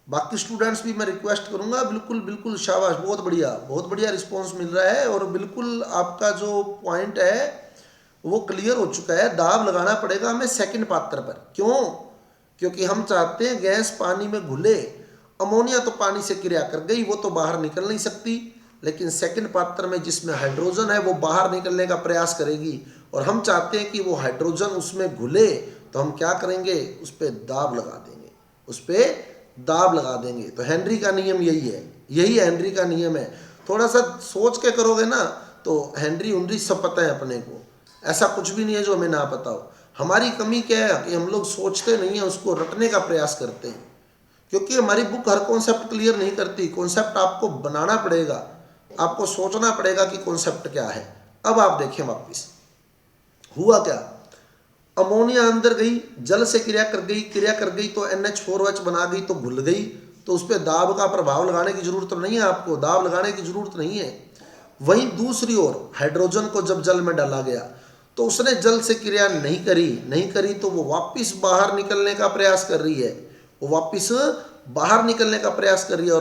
बाकी स्टूडेंट्स भी मैं रिक्वेस्ट करूंगा, बिल्कुल शाबाश, बहुत बढ़िया रिस्पांस मिल रहा है, और बिल्कुल आपका जो पॉइंट है वो क्लियर हो चुका है। दाब लगाना पड़ेगा हमें सेकंड पात्र पर। क्यों? क्योंकि हम चाहते हैं गैस पानी में घुले। अमोनिया तो पानी से क्रिया कर गई, वो तो बाहर निकल नहीं सकती, लेकिन सेकंड पात्र में जिसमें हाइड्रोजन है वो बाहर निकलने का प्रयास करेगी, और हम चाहते हैं कि वो हाइड्रोजन उसमें घुले। तो हम क्या करेंगे? उस पर दाब लगा देंगे। तो हेनरी का नियम यही हेनरी का नियम है। थोड़ा सा सोच के करोगे ना तो हेनरी सब पता है अपने को, ऐसा कुछ भी नहीं है जो हमें ना पता हो। हमारी कमी क्या है कि हम लोग सोचते नहीं है, उसको रटने का प्रयास करते हैं, क्योंकि हमारी बुक हर कॉन्सेप्ट क्लियर नहीं करती। कॉन्सेप्ट आपको बनाना पड़ेगा, आपको सोचना पड़ेगा कि कॉन्सेप्ट क्या है। अब आप देखें वापस हुआ क्या, अमोनिया अंदर गई, जल से क्रिया कर गई तो NH4OH बना गई, तो घुल गई, तो उस पर दाब का प्रभाव लगाने की जरूरत नहीं है, आपको दाब लगाने की जरूरत नहीं है। वहीं दूसरी ओर हाइड्रोजन को जब जल में डाला गया तो उसने जल से क्रिया नहीं करी, तो वो वापस बाहर निकलने का प्रयास कर रही है, और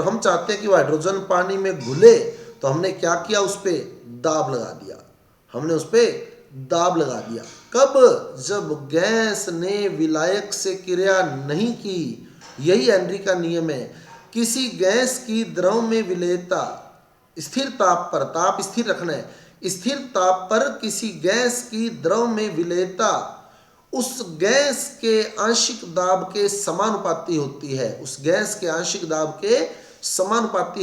हम चाहते हैं कि वो हाइड्रोजन पानी में घुले। तो हमने क्या किया? उस पर दाब लगा दिया। कब? जब गैस ने विलायक से क्रिया नहीं की। यही हेनरी का नियम है। किसी गैस की द्रव में विलेयता स्थिर ताप पर, ताप स्थिर रखना है, स्थिर ताप पर किसी गैस की द्रव में विलेयता उस गैस के आंशिक दाब के समानुपाती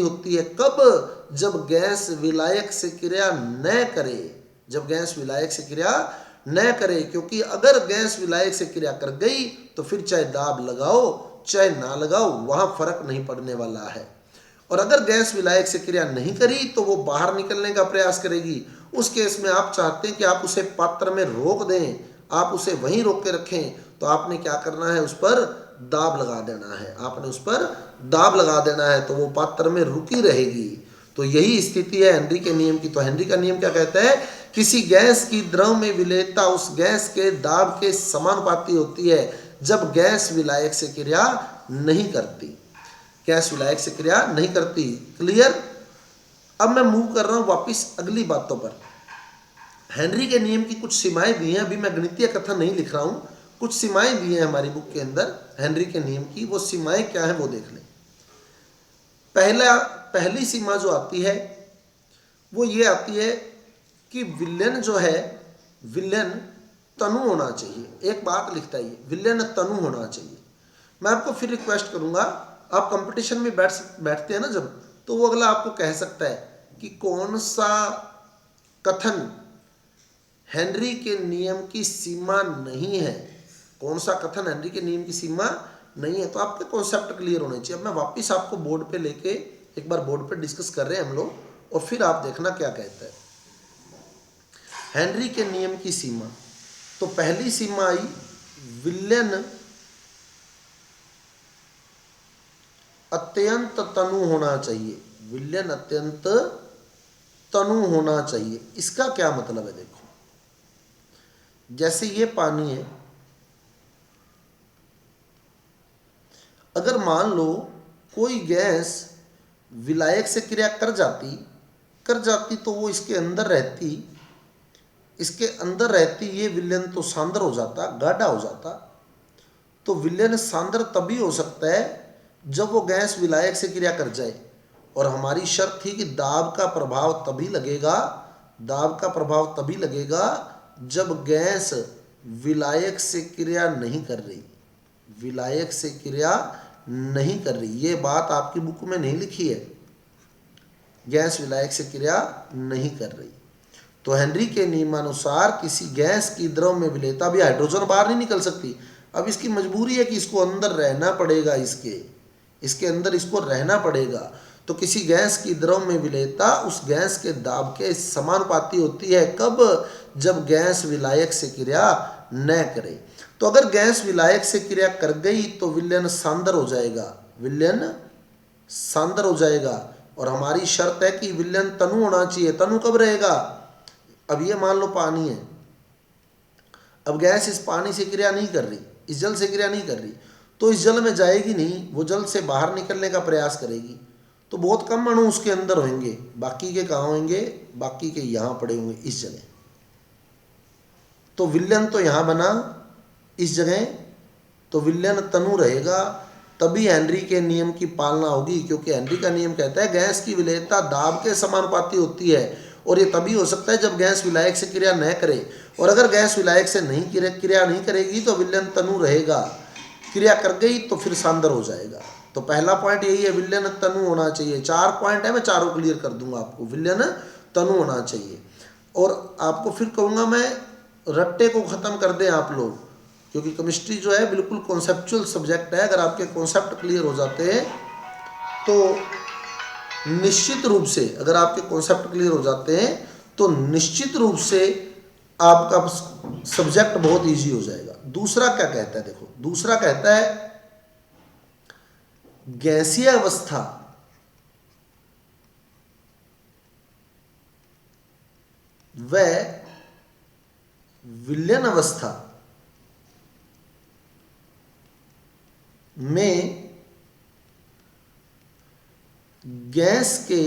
होती है। कब? जब गैस विलायक से क्रिया न करे। क्योंकि अगर गैस विलायक से क्रिया कर गई तो फिर चाहे दाब लगाओ चाहे ना लगाओ, वहां फर्क नहीं पड़ने वाला है। और अगर गैस विलायक से क्रिया नहीं करी तो वो बाहर निकलने का प्रयास करेगी। उस केस में आप चाहते हैं कि आप उसे पात्र में रोक दें, आप उसे वहीं रोक के रखें, तो आपने क्या करना है? उस पर दाब लगा देना है, आपने उस पर दाब लगा देना है तो वो पात्र में रुकी रहेगी। तो यही स्थिति है हेनरी के नियम की। तो हेनरी का नियम क्या कहता है, किसी गैस की द्रव में विलेयता उस गैस के दाब के समानुपाती होती है जब गैस विलायक से क्रिया नहीं करती, गैस विलायक से क्रिया नहीं करती। क्लियर। अब मैं मूव कर रहा हूं वापिस अगली बातों पर। हेनरी के नियम की कुछ सीमाएं दी हैं, अभी मैं गणितीय कथन नहीं लिख रहा हूं, कुछ सीमाएं दी हैं हमारी बुक के अंदर हेनरी के नियम की। वो सीमाएं क्या है वो देख लें। पहली सीमा जो आती है वो ये आती है कि विलयन जो है, विलयन तनु होना चाहिए। एक बात लिखता है ये, विलयन तनु होना चाहिए। मैं आपको फिर रिक्वेस्ट करूंगा, आप कंपटीशन में बैठते हैं ना जब, तो वो अगला आपको कह सकता है कि कौन सा कथन हेनरी के नियम की सीमा नहीं है, कौन सा कथन हेनरी के नियम की सीमा नहीं है। तो आपके कॉन्सेप्ट क्लियर होने चाहिए। अब मैं वापस आपको बोर्ड पे लेके एक बार बोर्ड पे डिस्कस कर रहे हैं हम लोग, और फिर आप देखना क्या कहता है हेनरी के नियम की सीमा। तो पहली सीमा आई, विलयन अत्यंत तनु होना चाहिए, विलयन अत्यंत तनु होना चाहिए। इसका क्या मतलब है, देखो जैसे ये पानी है, अगर मान लो कोई गैस विलायक से क्रिया कर जाती तो वो इसके अंदर रहती ये विलयन तो सांद्र हो जाता, गाढ़ा हो जाता। तो विलयन सांद्र तभी हो सकता है जब वो गैस विलायक से क्रिया कर जाए, और हमारी शर्त थी कि दाब का प्रभाव तभी लगेगा जब गैस विलायक से क्रिया नहीं कर रही, ये बात आपकी बुक में नहीं लिखी है, गैस विलायक से क्रिया नहीं कर रही। तो हेनरी के नियमानुसार किसी गैस की द्रव में विलेयता, भी हाइड्रोजन बाहर नहीं निकल सकती, अब इसकी मजबूरी है कि इसको अंदर रहना पड़ेगा, इसके अंदर इसको रहना पड़ेगा। तो किसी गैस की द्रव में विलेयता उस गैस के दाब के समानुपाती होती है, कब, जब गैस विलायक से क्रिया न करे। तो अगर गैस विलायक से क्रिया कर गई तो विलयन सांद्र हो जाएगा, और हमारी शर्त है कि विलयन तनु होना चाहिए। तनु कब रहेगा, अब ये मान लो पानी है, अब गैस इस पानी से क्रिया नहीं कर रही, इस जल से क्रिया नहीं कर रही, तो इस जल में जाएगी नहीं, वो जल से बाहर निकलने का प्रयास करेगी। तो बहुत कम अणु उसके अंदर होंगे, बाकी के कहाँ होंगे, बाकी के यहाँ पड़े होंगे इस जगह। तो विलयन तो यहाँ बना इस जगह, तो विलयन तनु रहेगा, तभी हेनरी के नियम की पालना होगी। क्योंकि हेनरी का नियम कहता है गैस की विलेयता दाब के समानुपाती होती है, और ये तभी हो सकता है जब गैस विलायक से क्रिया न करे, और अगर गैस विलायक से क्रिया नहीं करेगी तो विलयन तनु रहेगा, क्रिया कर गई तो फिर सांद्र हो जाएगा। तो पहला पॉइंट यही है, विलयन तनु होना चाहिए। 4 पॉइंट है, मैं चारों क्लियर कर दूंगा आपको, विलयन तनु होना चाहिए। और आपको फिर कहूँगा मैं, रट्टे को ख़त्म कर दें आप लोग, क्योंकि केमिस्ट्री जो है बिल्कुल कॉन्सेप्चुअल सब्जेक्ट है। अगर आपके कॉन्सेप्ट क्लियर हो जाते हैं तो निश्चित रूप से, अगर आपके कॉन्सेप्ट क्लियर हो जाते हैं तो निश्चित रूप से आपका सब्जेक्ट बहुत इजी हो जाएगा। दूसरा क्या कहता है, देखो दूसरा कहता है गैसीय अवस्था व विलयन अवस्था में गैस के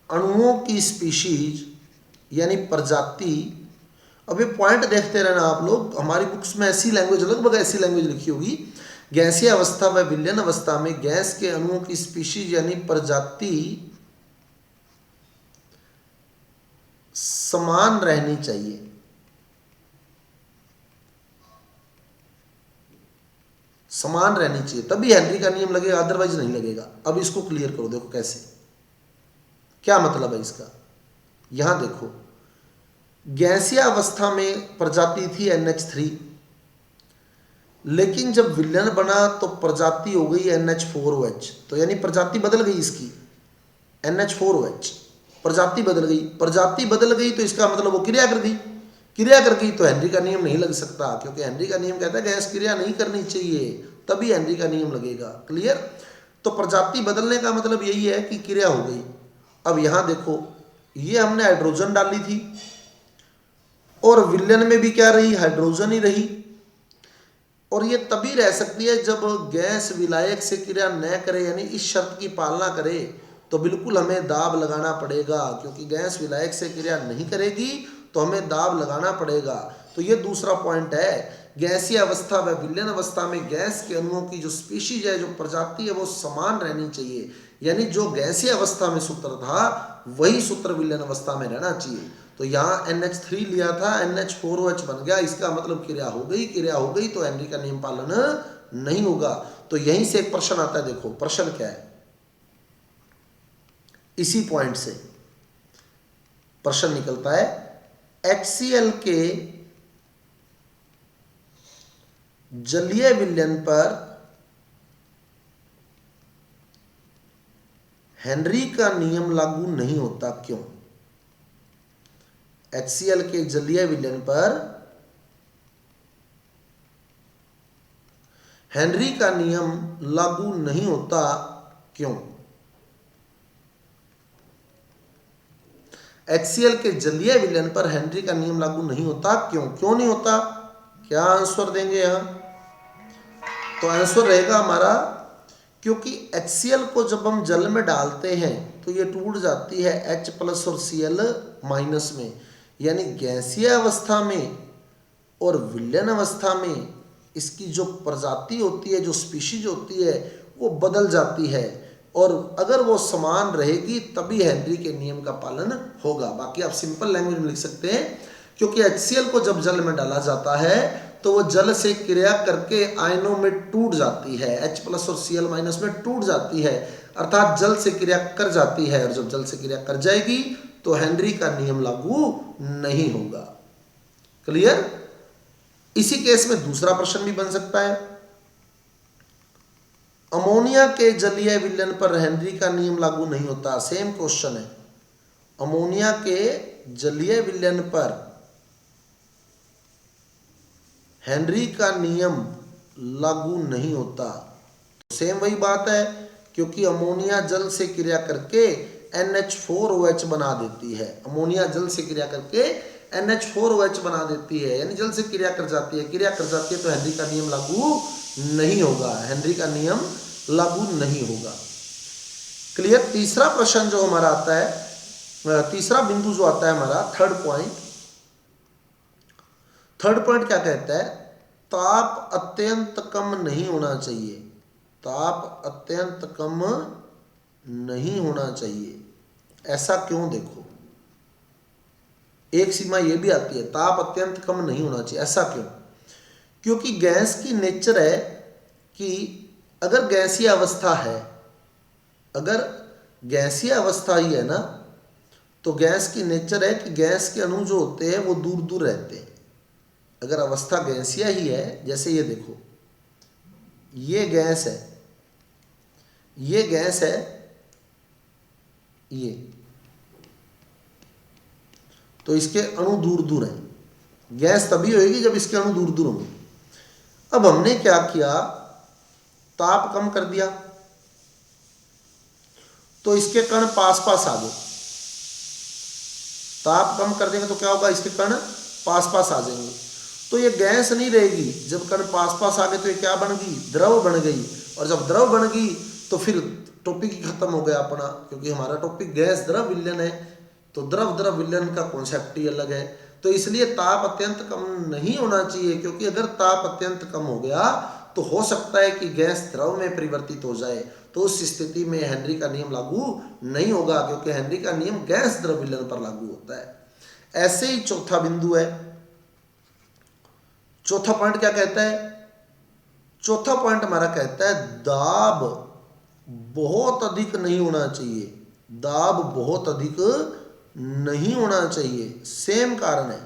अणुओं की स्पीशीज यानी प्रजाति। अब ये पॉइंट देखते रहना आप लोग, हमारी बुक्स में ऐसी लैंग्वेज, लगभग ऐसी लैंग्वेज लिखी होगी। गैसीय अवस्था व विलयन अवस्था में गैस के अणुओं की स्पीशीज यानी प्रजाति समान रहनी चाहिए। समान रहनी चाहिए तभी हेनरी का नियम लगेगा, अदरवाइज नहीं लगेगा। अब इसको क्लियर करो, देखो कैसे, क्या मतलब है इसका। यहां देखो, गैसीय अवस्था में प्रजाति थी NH3, लेकिन जब विलयन बना तो प्रजाति हो गई NH4OH। तो यानी प्रजाति बदल गई इसकी, NH4OH प्रजाति बदल गई। प्रजाति बदल गई तो इसका मतलब वो क्रिया कर गई, क्रिया कर गई तो हेनरी का नियम नहीं लग सकता, क्योंकि हेनरी का नियम कहता है गैस क्रिया नहीं करनी चाहिए, तभी हेनरी का नियम लगेगा। क्लियर? तो प्रजाति बदलने का मतलब यही है कि क्रिया हो गई। अब यहां देखो, ये हमने हाइड्रोजन डाली थी और विलयन में भी क्या रही, हाइड्रोजन ही रही। और ये तभी रह सकती है जब गैस विलायक से क्रिया न करे, यानी इस शर्त की पालना करे, तो बिल्कुल हमें दाब लगाना पड़ेगा, क्योंकि गैस विलायक से क्रिया नहीं करेगी तो हमें दाब लगाना पड़ेगा। तो ये दूसरा पॉइंट है, गैसीय अवस्था व विलयन अवस्था में गैस के अणुओं की जो स्पीशीज है, जो प्रजाति है, वो समान रहनी चाहिए। यानी जो गैसीय अवस्था में सूत्र था वही सूत्र विलयन अवस्था में रहना चाहिए। तो यहाँ NH3 लिया था, NH4OH बन गया, इसका मतलब क्रिया हो गई, क्रिया हो गई तो हेनरी का नियम पालन नहीं होगा। तो यहीं से एक प्रश्न आता है, देखो प्रश्न क्या है, इसी पॉइंट से प्रश्न निकलता है, HCl के जलीय विलयन पर हेनरी का नियम लागू नहीं होता, क्यों? HCl के जलीय विलयन पर हेनरी का नियम लागू नहीं होता, क्यों? HCl के जलीय विलयन पर हेनरी का नियम लागू नहीं होता, क्यों? क्यों नहीं होता? क्या आंसर देंगे यहां? तो आंसर रहेगा हमारा, क्योंकि HCl को जब हम जल में डालते हैं तो ये टूट जाती है H+ और Cl- में, यानी गैसीय अवस्था में और विलयन अवस्था में इसकी जो प्रजाति होती है, जो स्पीशीज होती है, वो बदल जाती है, और अगर वो समान रहेगी तभी हेनरी के नियम का पालन होगा। बाकी आप सिंपल लैंग्वेज में लिख सकते हैं, क्योंकि HCl को जब जल में डाला जाता है तो वो जल से क्रिया करके आयनों में टूट जाती है, H+ और Cl- में टूट जाती है, अर्थात जल से क्रिया कर जाती है, और जब जल से क्रिया कर जाएगी तो हेनरी का नियम लागू नहीं होगा। क्लियर? इसी केस में दूसरा प्रश्न भी बन सकता है, अमोनिया के जलीय विलयन पर हेनरी का नियम लागू नहीं होता। सेम क्वेश्चन है, अमोनिया के जलीय विलयन पर हेनरी का नियम लागू नहीं होता। तो सेम वही बात है, क्योंकि अमोनिया जल से क्रिया करके NH4OH बना देती है, अमोनिया जल से क्रिया करके NH4OH बना देती है, यानी जल से क्रिया कर जाती है, क्रिया कर जाती है, तो हेनरी का नियम लागू नहीं होगा, हेनरी का नियम लागू नहीं होगा। क्लियर? तीसरा प्रश्न जो हमारा आता है, तीसरा बिंदु जो आता है हमारा, थर्ड पॉइंट क्या कहता है, ताप अत्यंत कम नहीं होना चाहिए, ताप अत्यंत कम नहीं होना चाहिए, ऐसा क्यों? देखो, एक सीमा यह भी आती है, ताप अत्यंत कम नहीं होना चाहिए, ऐसा क्यों? क्योंकि गैस की नेचर है कि अगर गैसीय अवस्था है, अगर गैसीय अवस्था ही है ना, तो गैस की नेचर है कि गैस के अणु जो होते हैं वो दूर दूर रहते हैं। अगर अवस्था गैसीय ही है, जैसे ये देखो, ये गैस है, ये गैस है, ये, तो इसके अणु दूर दूर हैं। गैस तभी होगी जब इसके अणु दूर दूर होंगे। अब हमने क्या किया, ताप कम कर दिया तो इसके कण पास पास आ गए, ताप कम कर देंगे तो क्या होगा, इसके कण पास पास आ जाएंगे, तो ये गैस नहीं रहेगी। जब कण पास पास आ गए तो ये क्या बन गई, द्रव बन गई, और जब द्रव बन गई तो फिर टॉपिक ही खत्म हो गया अपना, क्योंकि हमारा टॉपिक गैस द्रव विलयन है, तो द्रव द्रव विलयन का कॉन्सेप्ट ही अलग है। तो इसलिए ताप अत्यंत कम नहीं होना चाहिए, क्योंकि अगर ताप अत्यंत कम हो गया तो हो सकता है कि गैस द्रव में परिवर्तित हो जाए, तो उस स्थिति में हेनरी का नियम लागू नहीं होगा, क्योंकि हेनरी का नियम गैस द्रव विलयन पर लागू होता है। ऐसे ही चौथा बिंदु है, चौथा पॉइंट क्या कहता है, चौथा पॉइंट हमारा कहता है दाब बहुत अधिक नहीं होना चाहिए, दाब बहुत अधिक नहीं होना चाहिए। सेम कारण है,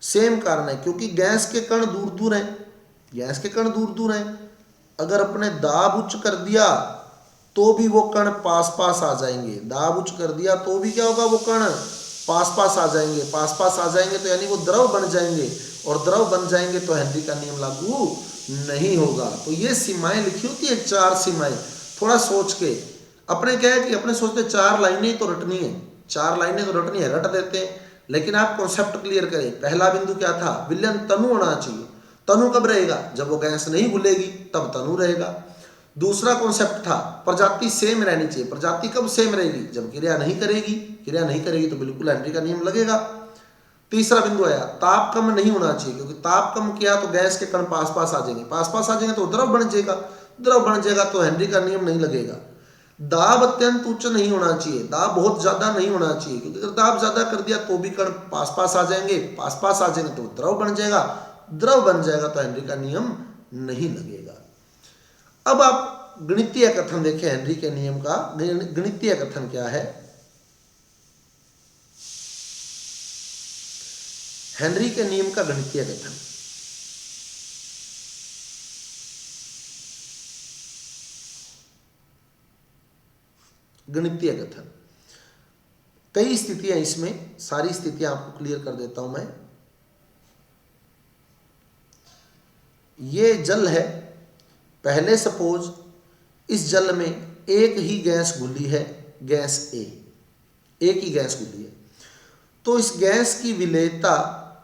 सेम कारण है, क्योंकि गैस के कण दूर दूर हैं, गैस के कण दूर दूर हैं। अगर अपने दाब उच्च कर दिया तो भी वो कण पास पास आ जाएंगे। दाब उच्च कर दिया तो भी क्या होगा, वो कण पास पास आ जाएंगे। पास पास आ जाएंगे तो यानी वो द्रव बन जाएंगे, और द्रव बन जाएंगे तो हेनरी का नियम लागू नहीं होगा। तो ये सीमाएं लिखी होती है, 4 सीमाएं। थोड़ा सोच के, अपने क्या है कि अपने सोचते 4 लाइनें तो रटनी है, 4 लाइनें तो रटनी है, रट देते हैं। लेकिन आप कॉन्सेप्ट क्लियर करें। पहला बिंदु क्या था, विलयन तनु होना चाहिए। तनु कब रहेगा, जब वो गैस नहीं घुलेगी तब तनु रहेगा। दूसरा कॉन्सेप्ट था प्रजाति सेम रहनी चाहिए। प्रजाति कब सेम रहेगी, जब क्रिया नहीं करेगी। क्रिया नहीं करेगी तो बिल्कुल हेनरी का नियम लगेगा। तीसरा बिंदु आया, ताप कम नहीं होना चाहिए, क्योंकि ताप कम किया तो गैस के कण पास पास आ जाएंगे। पास पास आ जाएंगे तो द्रव बन जाएगा, द्रव बन जाएगा तो हेनरी का नियम नहीं लगेगा। दाब अत्यंत उच्च नहीं होना चाहिए, दाब बहुत ज्यादा नहीं होना चाहिए, क्योंकि अगर दाब ज्यादा कर दिया तो भी कण पास पास आ जाएंगे। पास पास आ जाएंगे तो द्रव बन जाएगा, द्रव बन जाएगा तो हेनरी का नियम नहीं लगेगा। अब आप गणितीय कथन देखें हेनरी के नियम का। गणितीय कथन क्या है, हेनरी के नियम का गणितीय कथन। गणितीय कथन, कई स्थितियां इसमें, सारी स्थितियां आपको क्लियर कर देता हूं मैं। ये जल है, पहले सपोज इस जल में एक ही गैस घुली है, गैस ए, एक ही गैस घुली है। तो इस गैस की विलेयता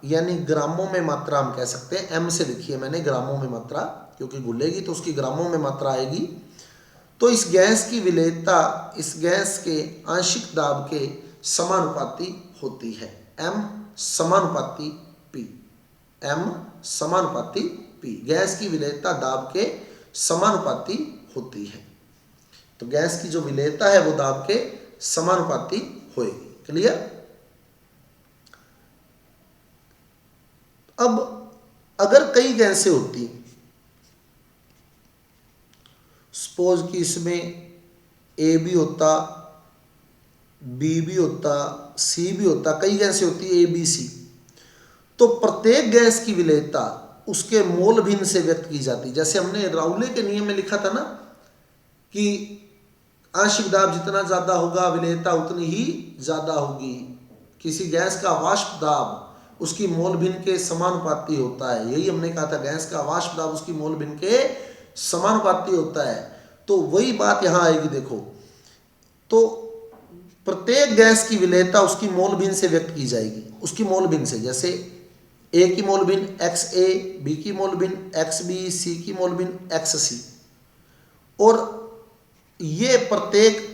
यानी ग्रामों में मात्रा हम कह सकते हैं, एम से लिखी है मैंने ग्रामों में मात्रा, क्योंकि घुलेगी तो उसकी ग्रामों में मात्रा आएगी। तो इस गैस की विलेयता इस गैस के आंशिक दाब के समानुपाती होती है। एम समानुपाती पी, एम समानुपाती पी, गैस की विलेयता दाब के समानुपाती होती है। तो गैस की जो विलेयता है वो दाब के समानुपाती होगी। क्लियर। अब अगर कई गैसें होती, सपोज कि इसमें ए भी होता, बी भी होता, सी भी होता, कई गैसें होती ए बी सी, तो प्रत्येक गैस की विलेयता उसके मोल भिन्न से व्यक्त की जाती। जैसे हमने राउले के नियम में लिखा था ना कि आंशिक दाब जितना ज्यादा होगा विलेयता उतनी ही ज्यादा होगी। किसी गैस का वाष्प दाब उसकी मोल भिन्न के समानुपाती होता है, यही हमने कहा था, गैस का वाष्प दाब उसकी मोल भिन्न के समानुपाती होता है। तो वही बात यहां आएगी। देखो, तो प्रत्येक गैस की विलेयता उसकी मोल भिन्न से व्यक्त की जाएगी, उसकी मोल भिन्न से। जैसे ए की मोल भिन्न एक्स ए, बी की मोल भिन्न एक्स बी, सी की मोल भिन्न एक्स सी, और ये प्रत्येक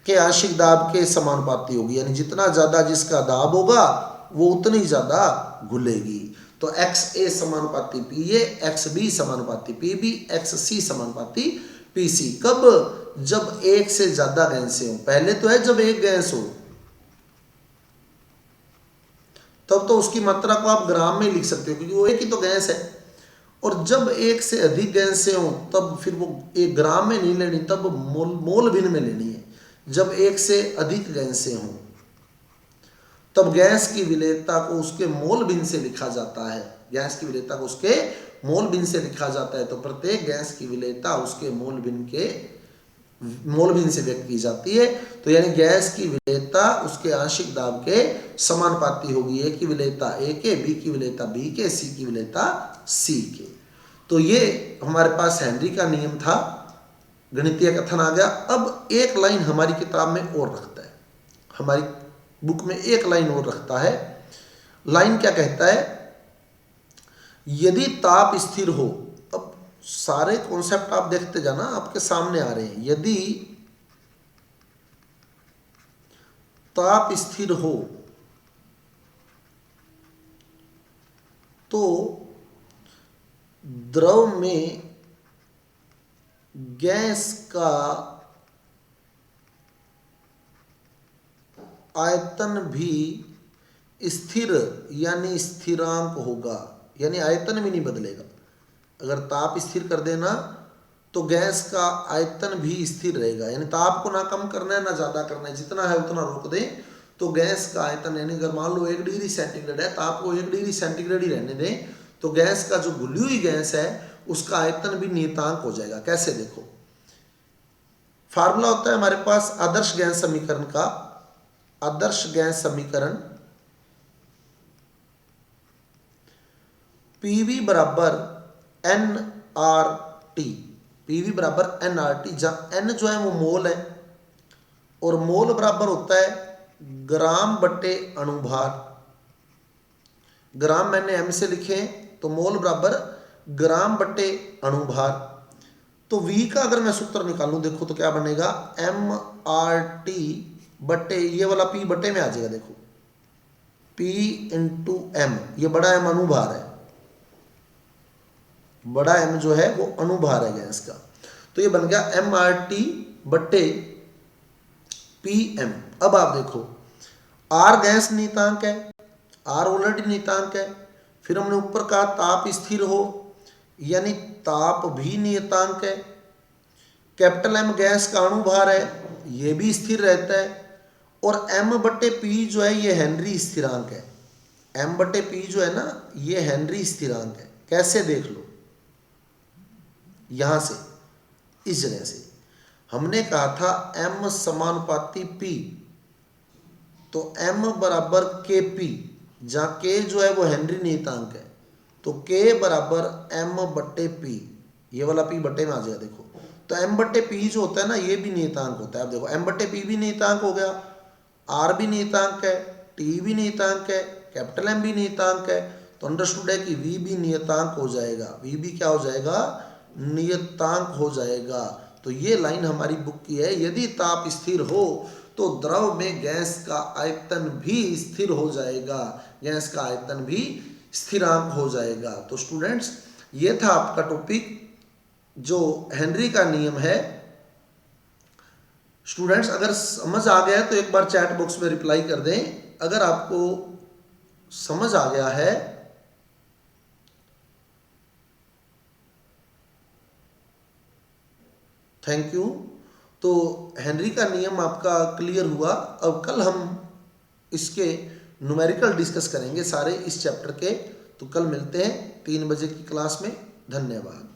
के आंशिक दाब के समानुपाती होगी। यानी जितना ज्यादा जिसका दाब होगा वो उतनी ज्यादा घुलेगी। तो एक्स ए समानुपाती पी ए, एक्स बी समानुपाती पी बी, एक्स सी समानुपाती पी सी। कब? जब एक से ज्यादा गैसें हो। पहले तो है जब एक गैस हो, तब तो उसकी मात्रा को आप ग्राम में लिख सकते हो, क्योंकि वो एक ही तो गैस है। और जब एक से अधिक गैसें हो तब फिर वो एक ग्राम में नहीं लेनी, तब मोल भिन्न में लेनी है। जब एक से अधिक गैसें हों तब गैस की विलेयता को उसके मोल भिन्न से लिखा जाता है। गैस की विलेयता को उसके मोल भिन्न से लिखा जाता है। तो प्रत्येक गैस की विलेयता उसके मोल भिन्न से व्यक्त की जाती है। तो यानी गैस की विलेयता उसके आंशिक दाब के समानुपाती होगी। ए की विलेयता ए के, बी की विलेयता बी के, सी की विलेयता सी के। तो ये हमारे पास हेनरी का नियम था, गणितीय कथन आ गया। अब एक लाइन हमारी किताब में और रखता है, हमारी बुक में एक लाइन और रखता है। लाइन क्या कहता है? यदि ताप स्थिर हो, अब सारे कॉन्सेप्ट आप देखते जाना, आपके सामने आ रहे हैं। यदि ताप स्थिर हो तो द्रव में गैस का आयतन भी स्थिर यानी स्थिरांक होगा। यानी आयतन भी नहीं बदलेगा। अगर ताप स्थिर कर देना तो गैस का आयतन भी स्थिर रहेगा। यानी ताप को ना कम करना है ना ज़्यादा करना है, जितना है उतना रोक दें तो गैस का आयतन, यानी अगर मान लो 1 डिग्री सेंटीग्रेड है, ताप को 1 डिग्री सेंटीग्रेड ही रहने दें तो गैस का जो घुली हुई गैस है उसका आयतन भी नियतांक हो जाएगा। कैसे? देखो, फार्मूला होता है हमारे पास आदर्श गैस समीकरण का, आदर्श गैस समीकरण पीवी बराबर एन आर टी, पीवी बराबर एन आर टी, जहां एन जो है वो मोल है और मोल बराबर होता है ग्राम बटे अणुभार। ग्राम मैंने एम से लिखे तो मोल बराबर ग्राम बटे अणुभार। तो V का अगर मैं सूत्र निकालूं देखो तो क्या बनेगा, एम आर टी बटे ये वाला P बटे में आ जाएगा, देखो P इंटू एम, ये बड़ा एम अणुभार है, बड़ा एम जो है वो अणुभार है गैस का, तो ये बन गया एम आर टी बटे पी एम। अब आप देखो आर गैस नियतांक है, आर ऑलरेडी नियतांक है, फिर हमने ऊपर कहा ताप स्थिर हो यानी ताप भी नियतांक है, कैपिटल एम गैस का अणुभार है ये भी स्थिर रहता है, और एम बटे पी जो है ये हेनरी स्थिरांक है, एम बटे पी जो है ना ये हेनरी स्थिरांक है। कैसे देख लो, यहां से इस जगह से हमने कहा था m समानुपाती p, तो m बराबर के पी, जहां k जो है वो हेनरी नियतांक है, तो k बराबर m बट्टे p, ये वाला p बट्टे में आ जाएगा देखो, तो m बट्टे p जो होता है ना ये भी नियतांक होता है। अब देखो m बट्टे p भी नियतांक हो गया, r भी नियतांक है, t भी नियतांक है, कैपिटल M भी नियतांक है, तो अंडरस्टूड है कि v भी नियतांक हो जाएगा, v भी क्या हो जाएगा, नियतांक हो जाएगा। तो ये लाइन हमारी बुक की है, यदि ताप स्थिर हो तो द्रव में गैस का आयतन भी स्थिर हो जाएगा, गैस का आयतन भी स्थिरांक हो जाएगा। तो स्टूडेंट्स ये था आपका टॉपिक जो हेनरी का नियम है। स्टूडेंट्स अगर समझ आ गया है तो एक बार चैट बॉक्स में रिप्लाई कर दें, अगर आपको समझ आ गया है थैंक यू। तो हेनरी का नियम आपका क्लियर हुआ। अब कल हम इसके न्यूमेरिकल डिस्कस करेंगे सारे इस चैप्टर के, तो कल मिलते हैं 3 बजे की क्लास में। धन्यवाद।